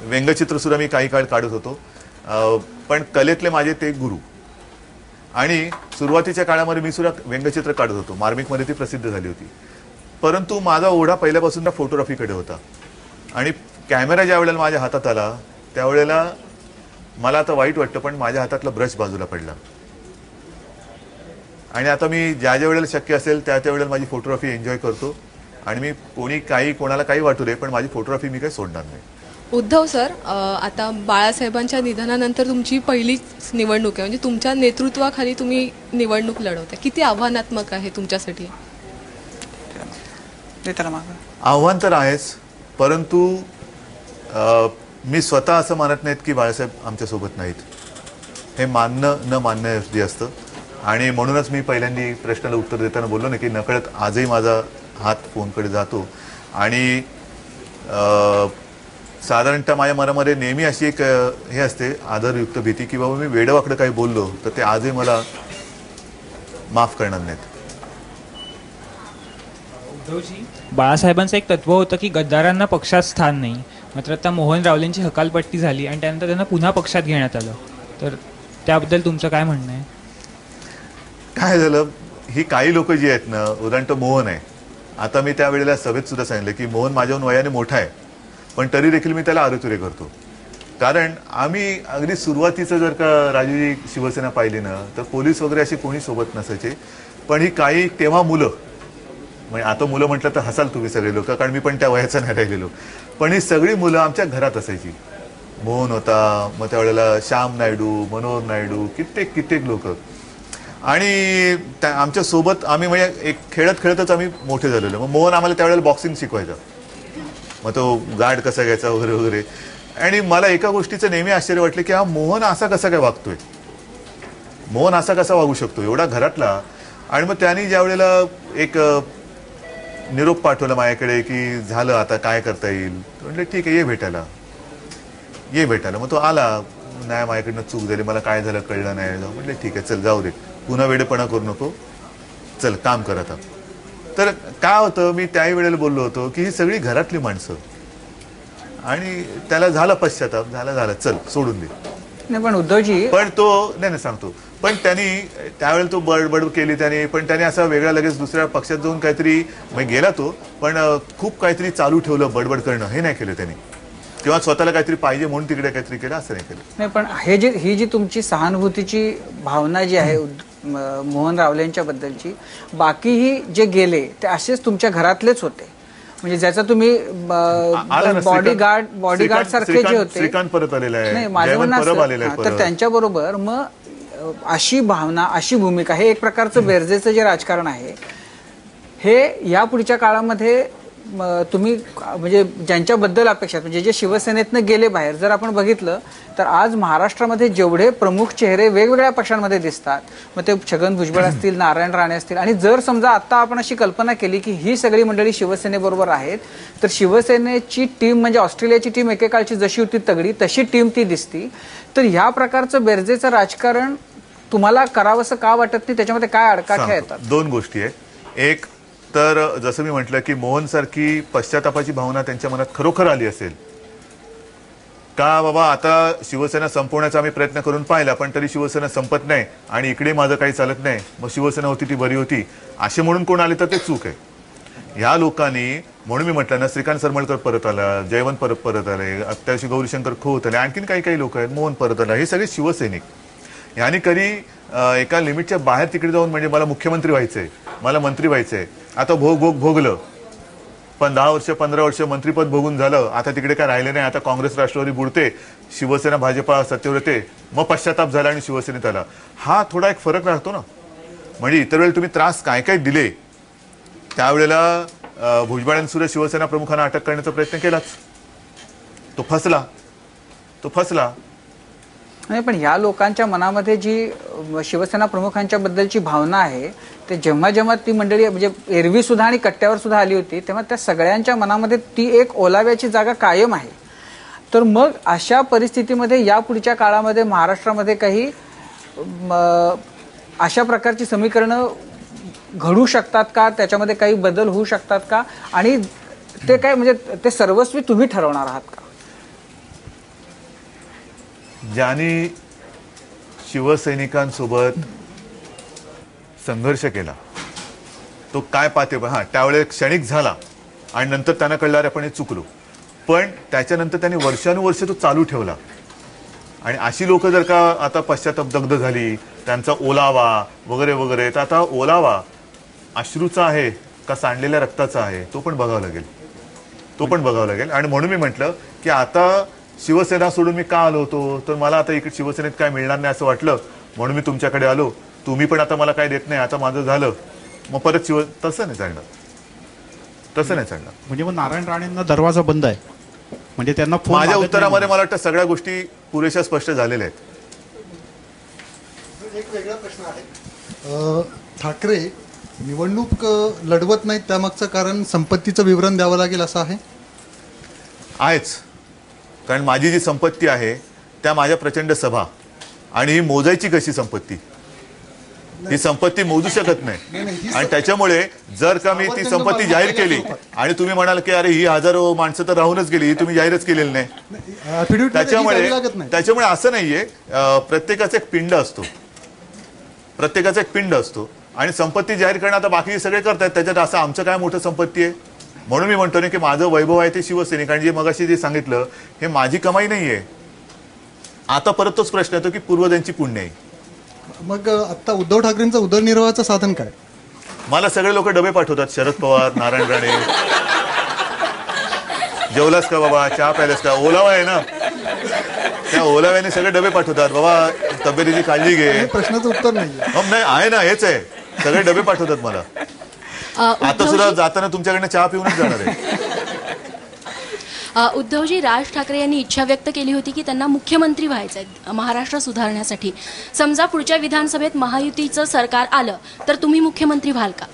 C: व्यंगचित्र सुद्धा मी काही काळ काढत होतो. पण कलेतले माझे ते गुरु. आणि सुरुवातीच्या काळामध्ये मी सुद्धा व्यंगचित्र काढत होतो, मार्मिकमध्ये ती प्रसिद्ध झाली होती. परंतु माझा ओढा पहिल्यापासून फोटोग्राफीकडे होता. आणि कॅमेरा ज्या वेळेला माझ्या हातात आला त्यावेळेला मला आता वाईट वाटतं, पण माझ्या हातातला ब्रश बाजूला पडला. आणि आता मी ज्या वेळेला शक्य असेल त्या वेळेला माझी फोटोग्राफी एन्जॉय करतो. आणि मी कोणाला काही वाटू दे, पण माझी फोटोग्राफी मी काही सोडणार नाही.
S: उद्धव सर, आता बाळासाहेबांच्या निधनानंतर तुमची पहिलीच निवडणूक आहे, म्हणजे तुमच्या नेतृत्वाखाली तुम्ही निवडणूक लढवता. किती आव्हानात्मक आहे तुमच्यासाठी?
C: आव्हान तर आहेच, परंतु मी स्वतः असं मानत नाहीत की बाळासाहेब आमच्यासोबत नाहीत. हे मानणं न मानणं जे असतं. आणि म्हणूनच मी पहिल्यांदा प्रश्नाला उत्तर देताना बोललो ना की नकळत आजही माझा हात फोनकडे जातो. आणि साधारणतः माझ्या मनामध्ये नेहमी अशी एक हे असते, आदरयुक्त भीती, की बाबा मी वेडवाकडं काही बोललो तर ते आजही मला माफ करणार नाहीत.
T: उद्धवजी, बाळासाहेबांचं एक तत्व होतं की गद्दारांना पक्षात स्थान नाही. मात्र आता मोहन रावलेंची हकालपट्टी झाली आणि त्यानंतर त्यांना पुन्हा पक्षात घेण्यात आलं, तर त्याबद्दल तुमचं काय म्हणणं आहे?
C: काय झालं, ही काही लोक जी आहेत ना, उदाहरण मोहन आहे. आता मी त्यावेळेला सभेत सुद्धा सांगितलं की मोहन माझ्याहून वयाने मोठा आहे, पण तरी देखील मी त्याला आरुतुरे करतो. कारण आम्ही अगदी सुरुवातीचं जर का राजूजी शिवसेना पाहिली ना तर पोलीस वगैरे असे कोणी सोबत नसायचे. पण ही काही तेव्हा मुलं, म्हणजे आता मुलं म्हटलं तर हसाल तुम्ही सगळे लोक, कारण मी पण त्या वयाचा नाही राहिलेलो, पण ही सगळी मुलं आमच्या घरात असायची. मोहन होता, मग त्यावेळेला श्याम नायडू, मनोहर नायडू, कित्येक लोक. आणि आमच्या सोबत आम्ही म्हणजे एक खेळतच आम्ही मोठे झालेलो. मग मोहन आम्हाला त्यावेळेला बॉक्सिंग शिकवायचा, मग तो गार्ड कसा घ्यायचा वगैरे वगैरे. आणि मला एका गोष्टीचं नेहमी आश्चर्य वाटलं की हा मोहन असा कसा काय वागतोय, मोहन असा कसा वागू शकतो एवढा घरातला. आणि मग त्यांनी ज्या वेळेला एक निरोप पाठवला माझ्याकडे की झालं आता काय करता येईल, म्हटलं ठीक आहे ये भेटायला. मग तो आला, नाही माझ्याकडनं चूक झाली, मला काय झालं कळलं नाही. म्हटलं ठीक आहे चल जाऊ दे, पुन्हा वेडेपणा करू नको, चल काम कर आता. तर काय होतं, मी त्याही वेळेला बोललो होतो की ही सगळी घरातली माणसं, आणि त्याला झाला पश्चाताप, झालं चल सोडून दे.
B: नाही पण उद्धवजी,
C: पण तो नाही सांगतो, पण त्यांनी त्यावेळेला तो बडबड केली त्याने, पण त्याने असा वेगळा लगेच दुसऱ्या पक्षात जाऊन काहीतरी गेला तो, पण खूप काहीतरी चालू ठेवलं बडबड करणं, हे नाही केलं त्यांनी, किंवा स्वतःला काहीतरी पाहिजे म्हणून तिकडे काहीतरी केलं असं नाही केलं.
B: नाही पण ही जी तुमची सहानुभूतीची भावना जी आहे मोहन रावलेंच्या बद्दलची, बाकीही जे गेले ते असेच तुमच्या घरातलेच होते, म्हणजे ज्याचा तुम्ही बॉडीगार्ड सारखे जे होते,
C: श्रीकांत परत आलेला आहे,
B: नाही माझं म्हणणं, तर त्यांच्याबरोबर मग अशी भावना, अशी भूमिका, हे एक प्रकारचं बेरजेचं जे राजकारण आहे हे या पुढच्या काळामध्ये तुम्ही म्हणजे ज्यांच्याबद्दल अपेक्षा, म्हणजे जे शिवसेनेतनं गेले बाहेर, जर आपण बघितलं तर आज महाराष्ट्रामध्ये जेवढे प्रमुख चेहरे वेगवेगळ्या पक्षांमध्ये दिसतात, मग ते छगन भुजबळ असतील, नारायण राणे असतील, आणि जर समजा आता आपण अशी कल्पना केली की ही सगळी मंडळी शिवसेनेबरोबर आहेत, तर शिवसेनेची टीम म्हणजे ऑस्ट्रेलियाची टीम एकेकाळची जशी होती तगडी, तशी टीम ती दिसती. तर ह्या प्रकारचं बेरजेचं राजकारण तुम्हाला करावंसं का वाटत नाही? त्याच्यामध्ये काय अडकाठ्या येतात?
C: दोन गोष्टी आहेत. एक तर जसं मी म्हटलं की मोहन सारखी पश्चातापाची भावना त्यांच्या मनात खरोखर आली असेल का, बाबा आता शिवसेना संपवण्याचा आम्ही प्रयत्न करून पाहिला पण तरी शिवसेना संपत नाही आणि इकडे माझं काही चालत नाही, मग शिवसेना होती ती बरी होती असे म्हणून कोण आले तर ते चूक आहे. ह्या लोकांनी, म्हणून मी म्हटलं ना, श्रीकांत सरमळकर परत आला, जयवंत परत आले, अत्यावशी गौरीशंकर खोत आले, आणखीन काही लोक आहेत, मोहन परत आला, हे सगळे शिवसैनिक. यांनी कधी एका लिमिटच्या बाहेर तिकडे जाऊन म्हणजे मला मुख्यमंत्री व्हायचंय, मला मंत्री व्हायचंय, आता भोगलं, पण 10 वर्ष 15 वर्ष मंत्रीपद भोगून झालं, आता तिकडे काय राहिले नाही, आता काँग्रेस राष्ट्रवादी बुडते, शिवसेना भाजपा सत्तेवर येते, मग पश्चाताप झाला आणि शिवसेनेत आला. हा थोडा एक फरक राहतो ना. म्हणजे इतर वेळेला तुम्ही त्रास काय काय दिले, त्यावेळेला भुजबळांनी सुद्धा शिवसेना प्रमुखांना अटक करण्याचा प्रयत्न केलाच, तो फसला.
B: नाही, पण ह्या लोकांच्या मनामध्ये जी शिवसेना प्रमुखांच्या बद्दलची भावना आहे, ते जेव्हा ती मंडळी म्हणजे एरवी सुद्धा आणि कट्ट्यावर सुद्धा आली होती, तेव्हा त्या सगळ्यांच्या मनामध्ये ती एक ओलाव्याची जागा कायम आहे. तर मग अशा परिस्थितीमध्ये या पुढच्या काळामध्ये महाराष्ट्रामध्ये काही अशा प्रकारची समीकरणं घडू शकतात का, त्याच्यामध्ये काही बदल होऊ शकतात का, आणि ते काय म्हणजे ते सर्वस्वी तुम्ही ठरवणार आहात का?
C: ज्यांनी शिवसैनिकांसोबत संघर्ष केला तो काय पाहते, त्यावेळेस क्षणिक झाला आणि नंतर त्यांना कळलं अरे आपण हे चुकलो, पण त्याच्यानंतर त्यांनी वर्षानुवर्ष तो चालू ठेवला. आणि अशी लोक जर का आता पश्चाताप दग्ध झाली, त्यांचा ओलावा वगैरे वगैरे, तर आता ओलावा अश्रूचा आहे का सांडलेल्या रक्ताचा आहे तो पण बघावं लागेल. आणि म्हणून मी म्हटलं की आता शिवसेना सोडून मी का आलो होतो, तर मला आता इकडे शिवसेनेत काय मिळणार नाही असं वाटलं, म्हणून मी तुमच्याकडे आलो. तुम्ही पण आता मला काय देत नाही, आता माझं झालं, मग परत तसं नाही चालणार.
U: म्हणजे मग नारायण राणेंना दरवाजा बंद आहे, म्हणजे त्यांना
C: माझ्या उत्तरामध्ये मला वाटतं सगळ्या गोष्टी पुरेशा स्पष्ट झालेल्या आहेत.
K: एक वेगळा प्रश्न आहे, ठाकरे निवडणूक लढवत नाहीत त्यामागचं कारण संपत्तीचं विवरण द्यावं लागेल असं
C: आहेच. कारण माझी जी संपत्ती आहे त्या माझ्या प्रचंड सभा, आणि ही मोजायची कशी संपत्ती, ही संपत्ती मोजू शकत नाही. आणि त्याच्यामुळे जर का मी ती संपत्ती जाहीर केली आणि तुम्ही म्हणाल की अरे ही हजारो माणसं तर राहूनच गेली, ही तुम्ही जाहीरच केलेली नाही, त्याच्यामुळे असं नाहीये. प्रत्येकाचा एक पिंड असतो आणि संपत्ती जाहीर करणं आता बाकी सगळे करतायत, त्याच्यात असं आमचं काय मोठं संपत्ती आहे. म्हणून मी म्हणतो ना की माझं वैभव आहे ते शिवसैनिक, आणि जे मगाशी जे सांगितलं हे माझी कमाई नाहीये. आता परत तोच प्रश्न येतो की पूर्वजांची पुण्य आहे.
K: मग आता उद्धव ठाकरेंचं उदरनिर्वाहाचं साधन काय?
C: मला सगळे लोक डबे पाठवतात, शरद पवार, नारायण राणे, जेवलास का बाबा, चहा प्यायलास का, ओलावा आहे ना, त्या ओलाव्याने सगळे डबे पाठवतात, बाबा तब्येतीची काळजी घे.
K: प्रश्नाचं उत्तर नाही
C: आहे ना, हेच आहे, सगळे डबे पाठवतात मला. आता सुद्धा जाताना तुमच्याकडनं चहा पिऊनच जाणार आहे.
N: उद्धवजी, राज ठाकरे यांनी इच्छा व्यक्त केली होती की त्यांना मुख्यमंत्री व्हायचं आहे महाराष्ट्र सुधारण्यासाठी. समजा पुढच्या विधानसभेत महायुतीचं सरकार आलं तर तुम्ही मुख्यमंत्री व्हाल का?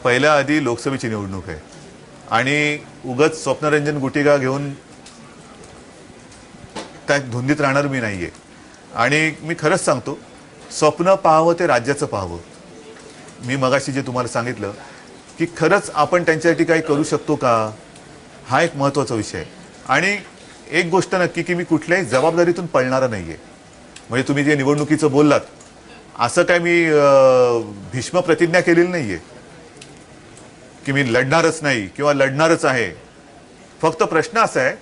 C: पहिल्या आधी लोकसभेची निवडणूक आहे आणि उगाच स्वप्नरंजन गुटिका घेऊन त्या धुंदीत राहणार मी नाहीये. आणि मी खरंच सांगतो, स्वप्न पाहावं ते राज्याचं पाहावं. मी मगाशी जे तुम्हाला सांगितलं की खरंच आपण त्यांच्यासाठी काही करू शकतो का, हा एक महत्त्वाचा विषय आहे. आणि एक गोष्ट नक्की की मी कुठल्याही जबाबदारीतून पळणारा नाहीये. म्हणजे तुम्ही जे निवडणुकीचं बोललात, असं काय मी भीष्म प्रतिज्ञा केलेली नाहीये की मी लढणारच नाही किंवा लढणारच आहे. फक्त प्रश्न असा आहे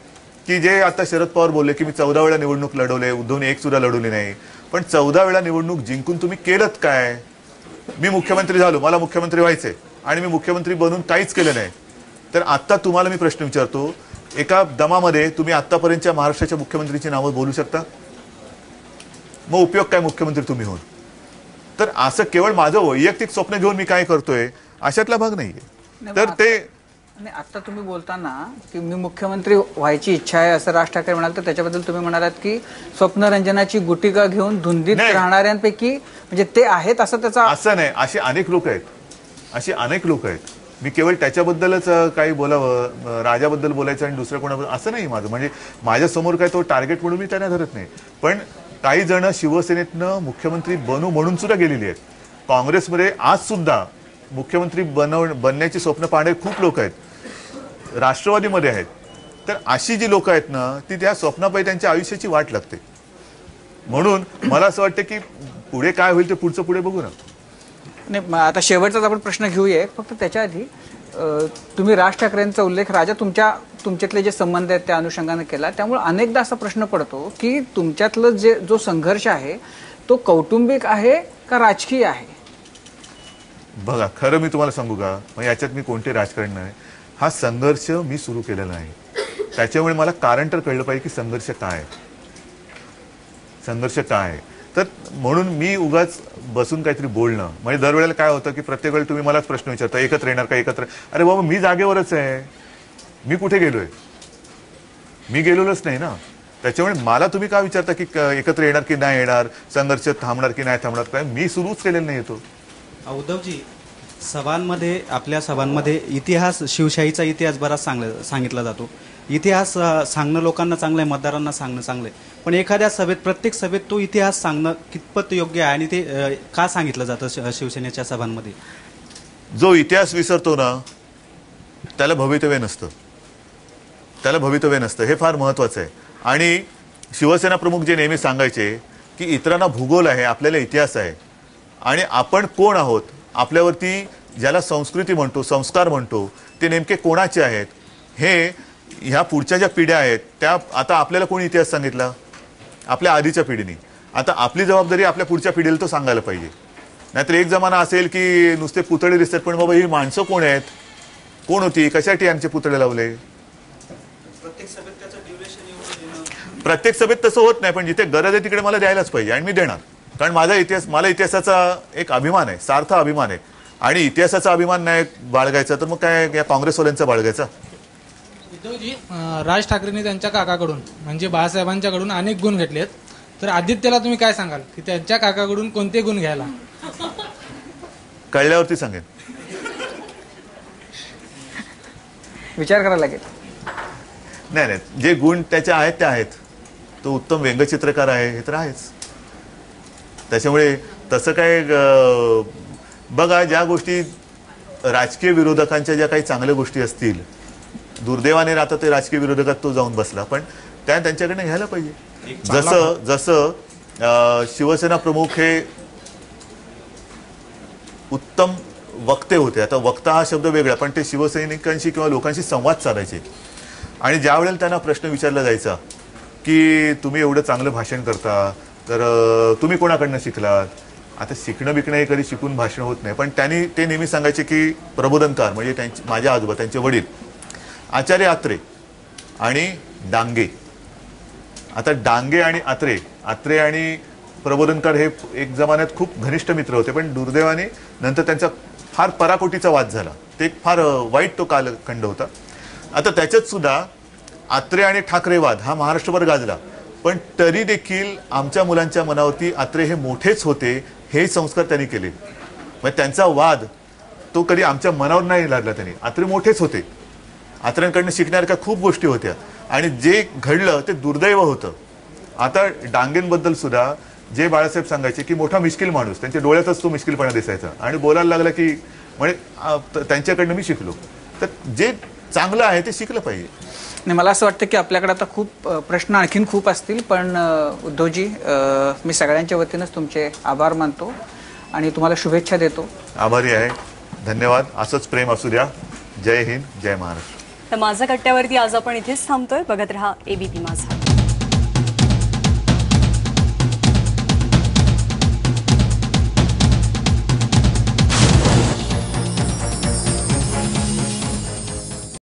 C: की जे आता शरद पवार बोलले की मी 14 वेळा निवडणूक लढवले, उद्धवने एक सुद्धा लढवली नाही, पण 14 वेळा निवडणूक जिंकून तुम्ही केलंत काय? मी मुख्यमंत्री झालो, मला मुख्यमंत्री व्हायचंय आणि मी मुख्यमंत्री बनून काहीच केलं नाही. तर आत्ता तुम्हाला मी प्रश्न विचारतो, एका दमामध्ये तुम्ही आत्तापर्यंतच्या महाराष्ट्राच्या मुख्यमंत्रीची नावं बोलू शकता? मग उपयोग काय मुख्यमंत्री तुम्ही होऊन? तर असं केवळ माझं वैयक्तिक स्वप्न घेऊन मी काय करतोय अशातला भाग नाहीये. तर ते
B: आता तुम्ही बोलताना की मी मुख्यमंत्री व्हायची इच्छा आहे असं राज ठाकरे म्हणाल, तर त्याच्याबद्दल तुम्ही म्हणालात की स्वप्नरंजनाची गुटिका घेऊन धुंदीत राहणाऱ्यांपैकी म्हणजे ते आहेत असं त्याचा
C: असं नाही. असे अनेक लोक आहेत. मी केवळ त्याच्याबद्दलच काही बोलावं, राजाबद्दल बोलायचं आणि दुसऱ्या कोणाबद्दल असं नाही माझं. म्हणजे माझ्यासमोर काय तो टार्गेट म्हणून मी त्यांना धरत नाही. पण काही जण शिवसेनेतनं मुख्यमंत्री बनू म्हणून सुद्धा गेलेली आहेत. काँग्रेसमध्ये आज सुद्धा मुख्यमंत्री बनण्याची स्वप्न पाहणारे खूप लोक आहेत, राष्ट्रवादीमध्ये आहेत. तर अशी जी लोक आहेत ना, ती त्या स्वप्नापायी त्यांच्या आयुष्याची वाट लागते. म्हणून मला असं वाटतं की पुढे काय होईल ते पुढचं पुढे बघू ना.
B: नाही, आता शेवटचाच आपण प्रश्न घेऊया. फक्त त्याच्या आधी तुम्ही राज ठाकरेंचा उल्लेख राजा तुमच्यातले जे संबंध आहेत त्या अनुषंगाने केला, त्यामुळे अनेकदा असा प्रश्न पडतो की तुमच्यातलं जो संघर्ष आहे तो कौटुंबिक आहे का राजकीय आहे?
C: बघा, खरं मी तुम्हाला सांगू का, मग याच्यात मी कोणते राजकारण नाही. हा संघर्ष मी सुरू केलेला नाही. त्याच्यामुळे मला कारण तर कळलं पाहिजे की संघर्ष काय आहे. तर म्हणून मी उगाच बसून काहीतरी बोलणं, म्हणजे दरवेळेला काय होतं की प्रत्येक वेळेला तुम्ही मलाच प्रश्न विचारता, एकत्र येणार का एकत्र. अरे बाबा, मी जागेवरच आहे, मी कुठे गेलोय? मी गेलेलोच नाही ना. त्याच्यामुळे मला तुम्ही का विचारता की एकत्र येणार की नाही येणार, संघर्ष थांबणार की नाही थांबणार, काय मी सुरूच केलेला नाही येतो.
U: उद्धवजी, आपल्या सभांमध्ये इतिहास, शिवशाहीचा इतिहास बराच सांगितला जातो. इतिहास सांगणं लोकांना चांगलं आहे, मतदारांना सांगणं चांगलं आहे, पण एखाद्या सभेत, प्रत्येक सभेत तो इतिहास सांगणं कितपत योग्य आहे आणि ते का सांगितलं जातं शिवसेनेच्या सभांमध्ये?
C: जो इतिहास विसरतो ना त्याला भवितव्य नसतं. हे फार महत्वाचं आहे. आणि शिवसेना प्रमुख जे नेहमी सांगायचे की इतरांना भूगोल आहे, आपल्याला इतिहास आहे, आणि आपण कोण आहोत, आपल्यावरती ज्याला संस्कृती म्हणतो, संस्कार म्हणतो, ते नेमके कोणाचे आहेत, हे ह्या पुढच्या ज्या पिढ्या आहेत त्या, आता आपल्याला कोणी इतिहास सांगितला? आपल्या आधीच्या पिढीने. आता आपली जबाबदारी आपल्या पुढच्या पिढीला तो सांगायला पाहिजे. नाहीतर एक जमाना असेल की नुसते पुतळे दिसतात, पण बाबा ही माणसं कोण आहेत, कोण होती, कशासाठी यांचे पुतळे लावले? प्रत्येक सभेत तसं होत नाही, पण जिथे गरज आहे तिकडे मला द्यायलाच पाहिजे आणि मी देणार. कारण मला इतिहासाचा एक अभिमान आहे, सार्थ अभिमान आहे. आणि इतिहासाचा अभिमान नाही बाळगायचा तर मग काय या काँग्रेसवाल्यांचा बाळगायचा?
D: उद्धवजी, राज ठाकरेंनी त्यांच्या काकाकडून म्हणजे बाळासाहेबांच्याकडून अनेक गुण घेतलेत, तर आदित्यला तुम्ही काय सांगाल की त्यांच्या काकाकडून कोणते गुण घ्यायला?
C: कळल्यावरती सांगेन.
B: विचार करायला लागेल.
C: नाही, जे गुण त्याचे आहेत ते आहेत. तो उत्तम व्यंगचित्रकार आहे हे तर आहेच. त्याच्यामुळे तसं काय, बघा, ज्या गोष्टी राजकीय विरोधकांच्या ज्या काही चांगल्या गोष्टी असतील, दुर्दैवाने आता ते राजकीय विरोधकात तो जाऊन बसला, पण त्यांच्याकडनं घ्यायला पाहिजे. जसं शिवसेना प्रमुख हे उत्तम वक्ते होते. आता वक्ता हा शब्द वेगळा, पण ते शिवसैनिकांशी किंवा लोकांशी संवाद साधायचे. आणि ज्या वेळेला त्यांना प्रश्न विचारला जायचा की तुम्ही एवढं चांगलं भाषण करता, तर तुम्ही कोणाकडनं शिकलात? आता शिकणं बिकणं हे कधी शिकून भाषण होत नाही, पण ते नेहमी सांगायचे की प्रबोधनकार म्हणजे माझे आजोबा, त्यांचे वडील आचार्य आत्रे आणि डांगे. आता डांगे आणि आत्रे आणि प्रबोधनकार हे एक जमान्यात खूप घनिष्ठ मित्र होते, पण दुर्दैवाने नंतर त्यांचा फार पराकोटीचा वाद झाला. ते फार वाईट तो कालखंड होता. आता त्याच्यात सुद्धा आत्रे आणि ठाकरे वाद हा महाराष्ट्रभर गाजला, पण तरी देखील आमच्या मुलांच्या मनावरती आत्रे हे मोठेच होते हे संस्कार त्यांनी केले. म्हणजे त्यांचा वाद तो कधी आमच्या मनावर नाही लागला. त्यांनी आत्रे मोठेच होते, आत्र्यांकडनं शिकण्यासारख्या खूप गोष्टी होत्या, आणि जे घडलं ते दुर्दैव होतं. आता डांगेंबद्दल सुद्धा जे बाळासाहेब सांगायचे की मोठा मिश्किल माणूस, त्यांच्या डोळ्यातच तो मिश्किलपणा दिसायचा, आणि बोलायला लागला की म्हणजे त्यांच्याकडनं मी शिकलो. तर जे चांगलं आहे ते शिकलं पाहिजे.
B: नाही, मला असं वाटतं की आपल्याकडे आता खूप प्रश्न आणखीन खूप असतील, पण उद्धवजी, मी सगळ्यांच्या वतीनंच तुमचे आभार मानतो आणि तुम्हाला शुभेच्छा देतो.
C: आभारी आहे, धन्यवाद. असंच प्रेम असू द्या. जय हिंद, जय महाराष्ट्र.
A: तर माझा कट्ट्यावरती आज आपण इथेच थांबतोय. बघत रहा ABP माझा.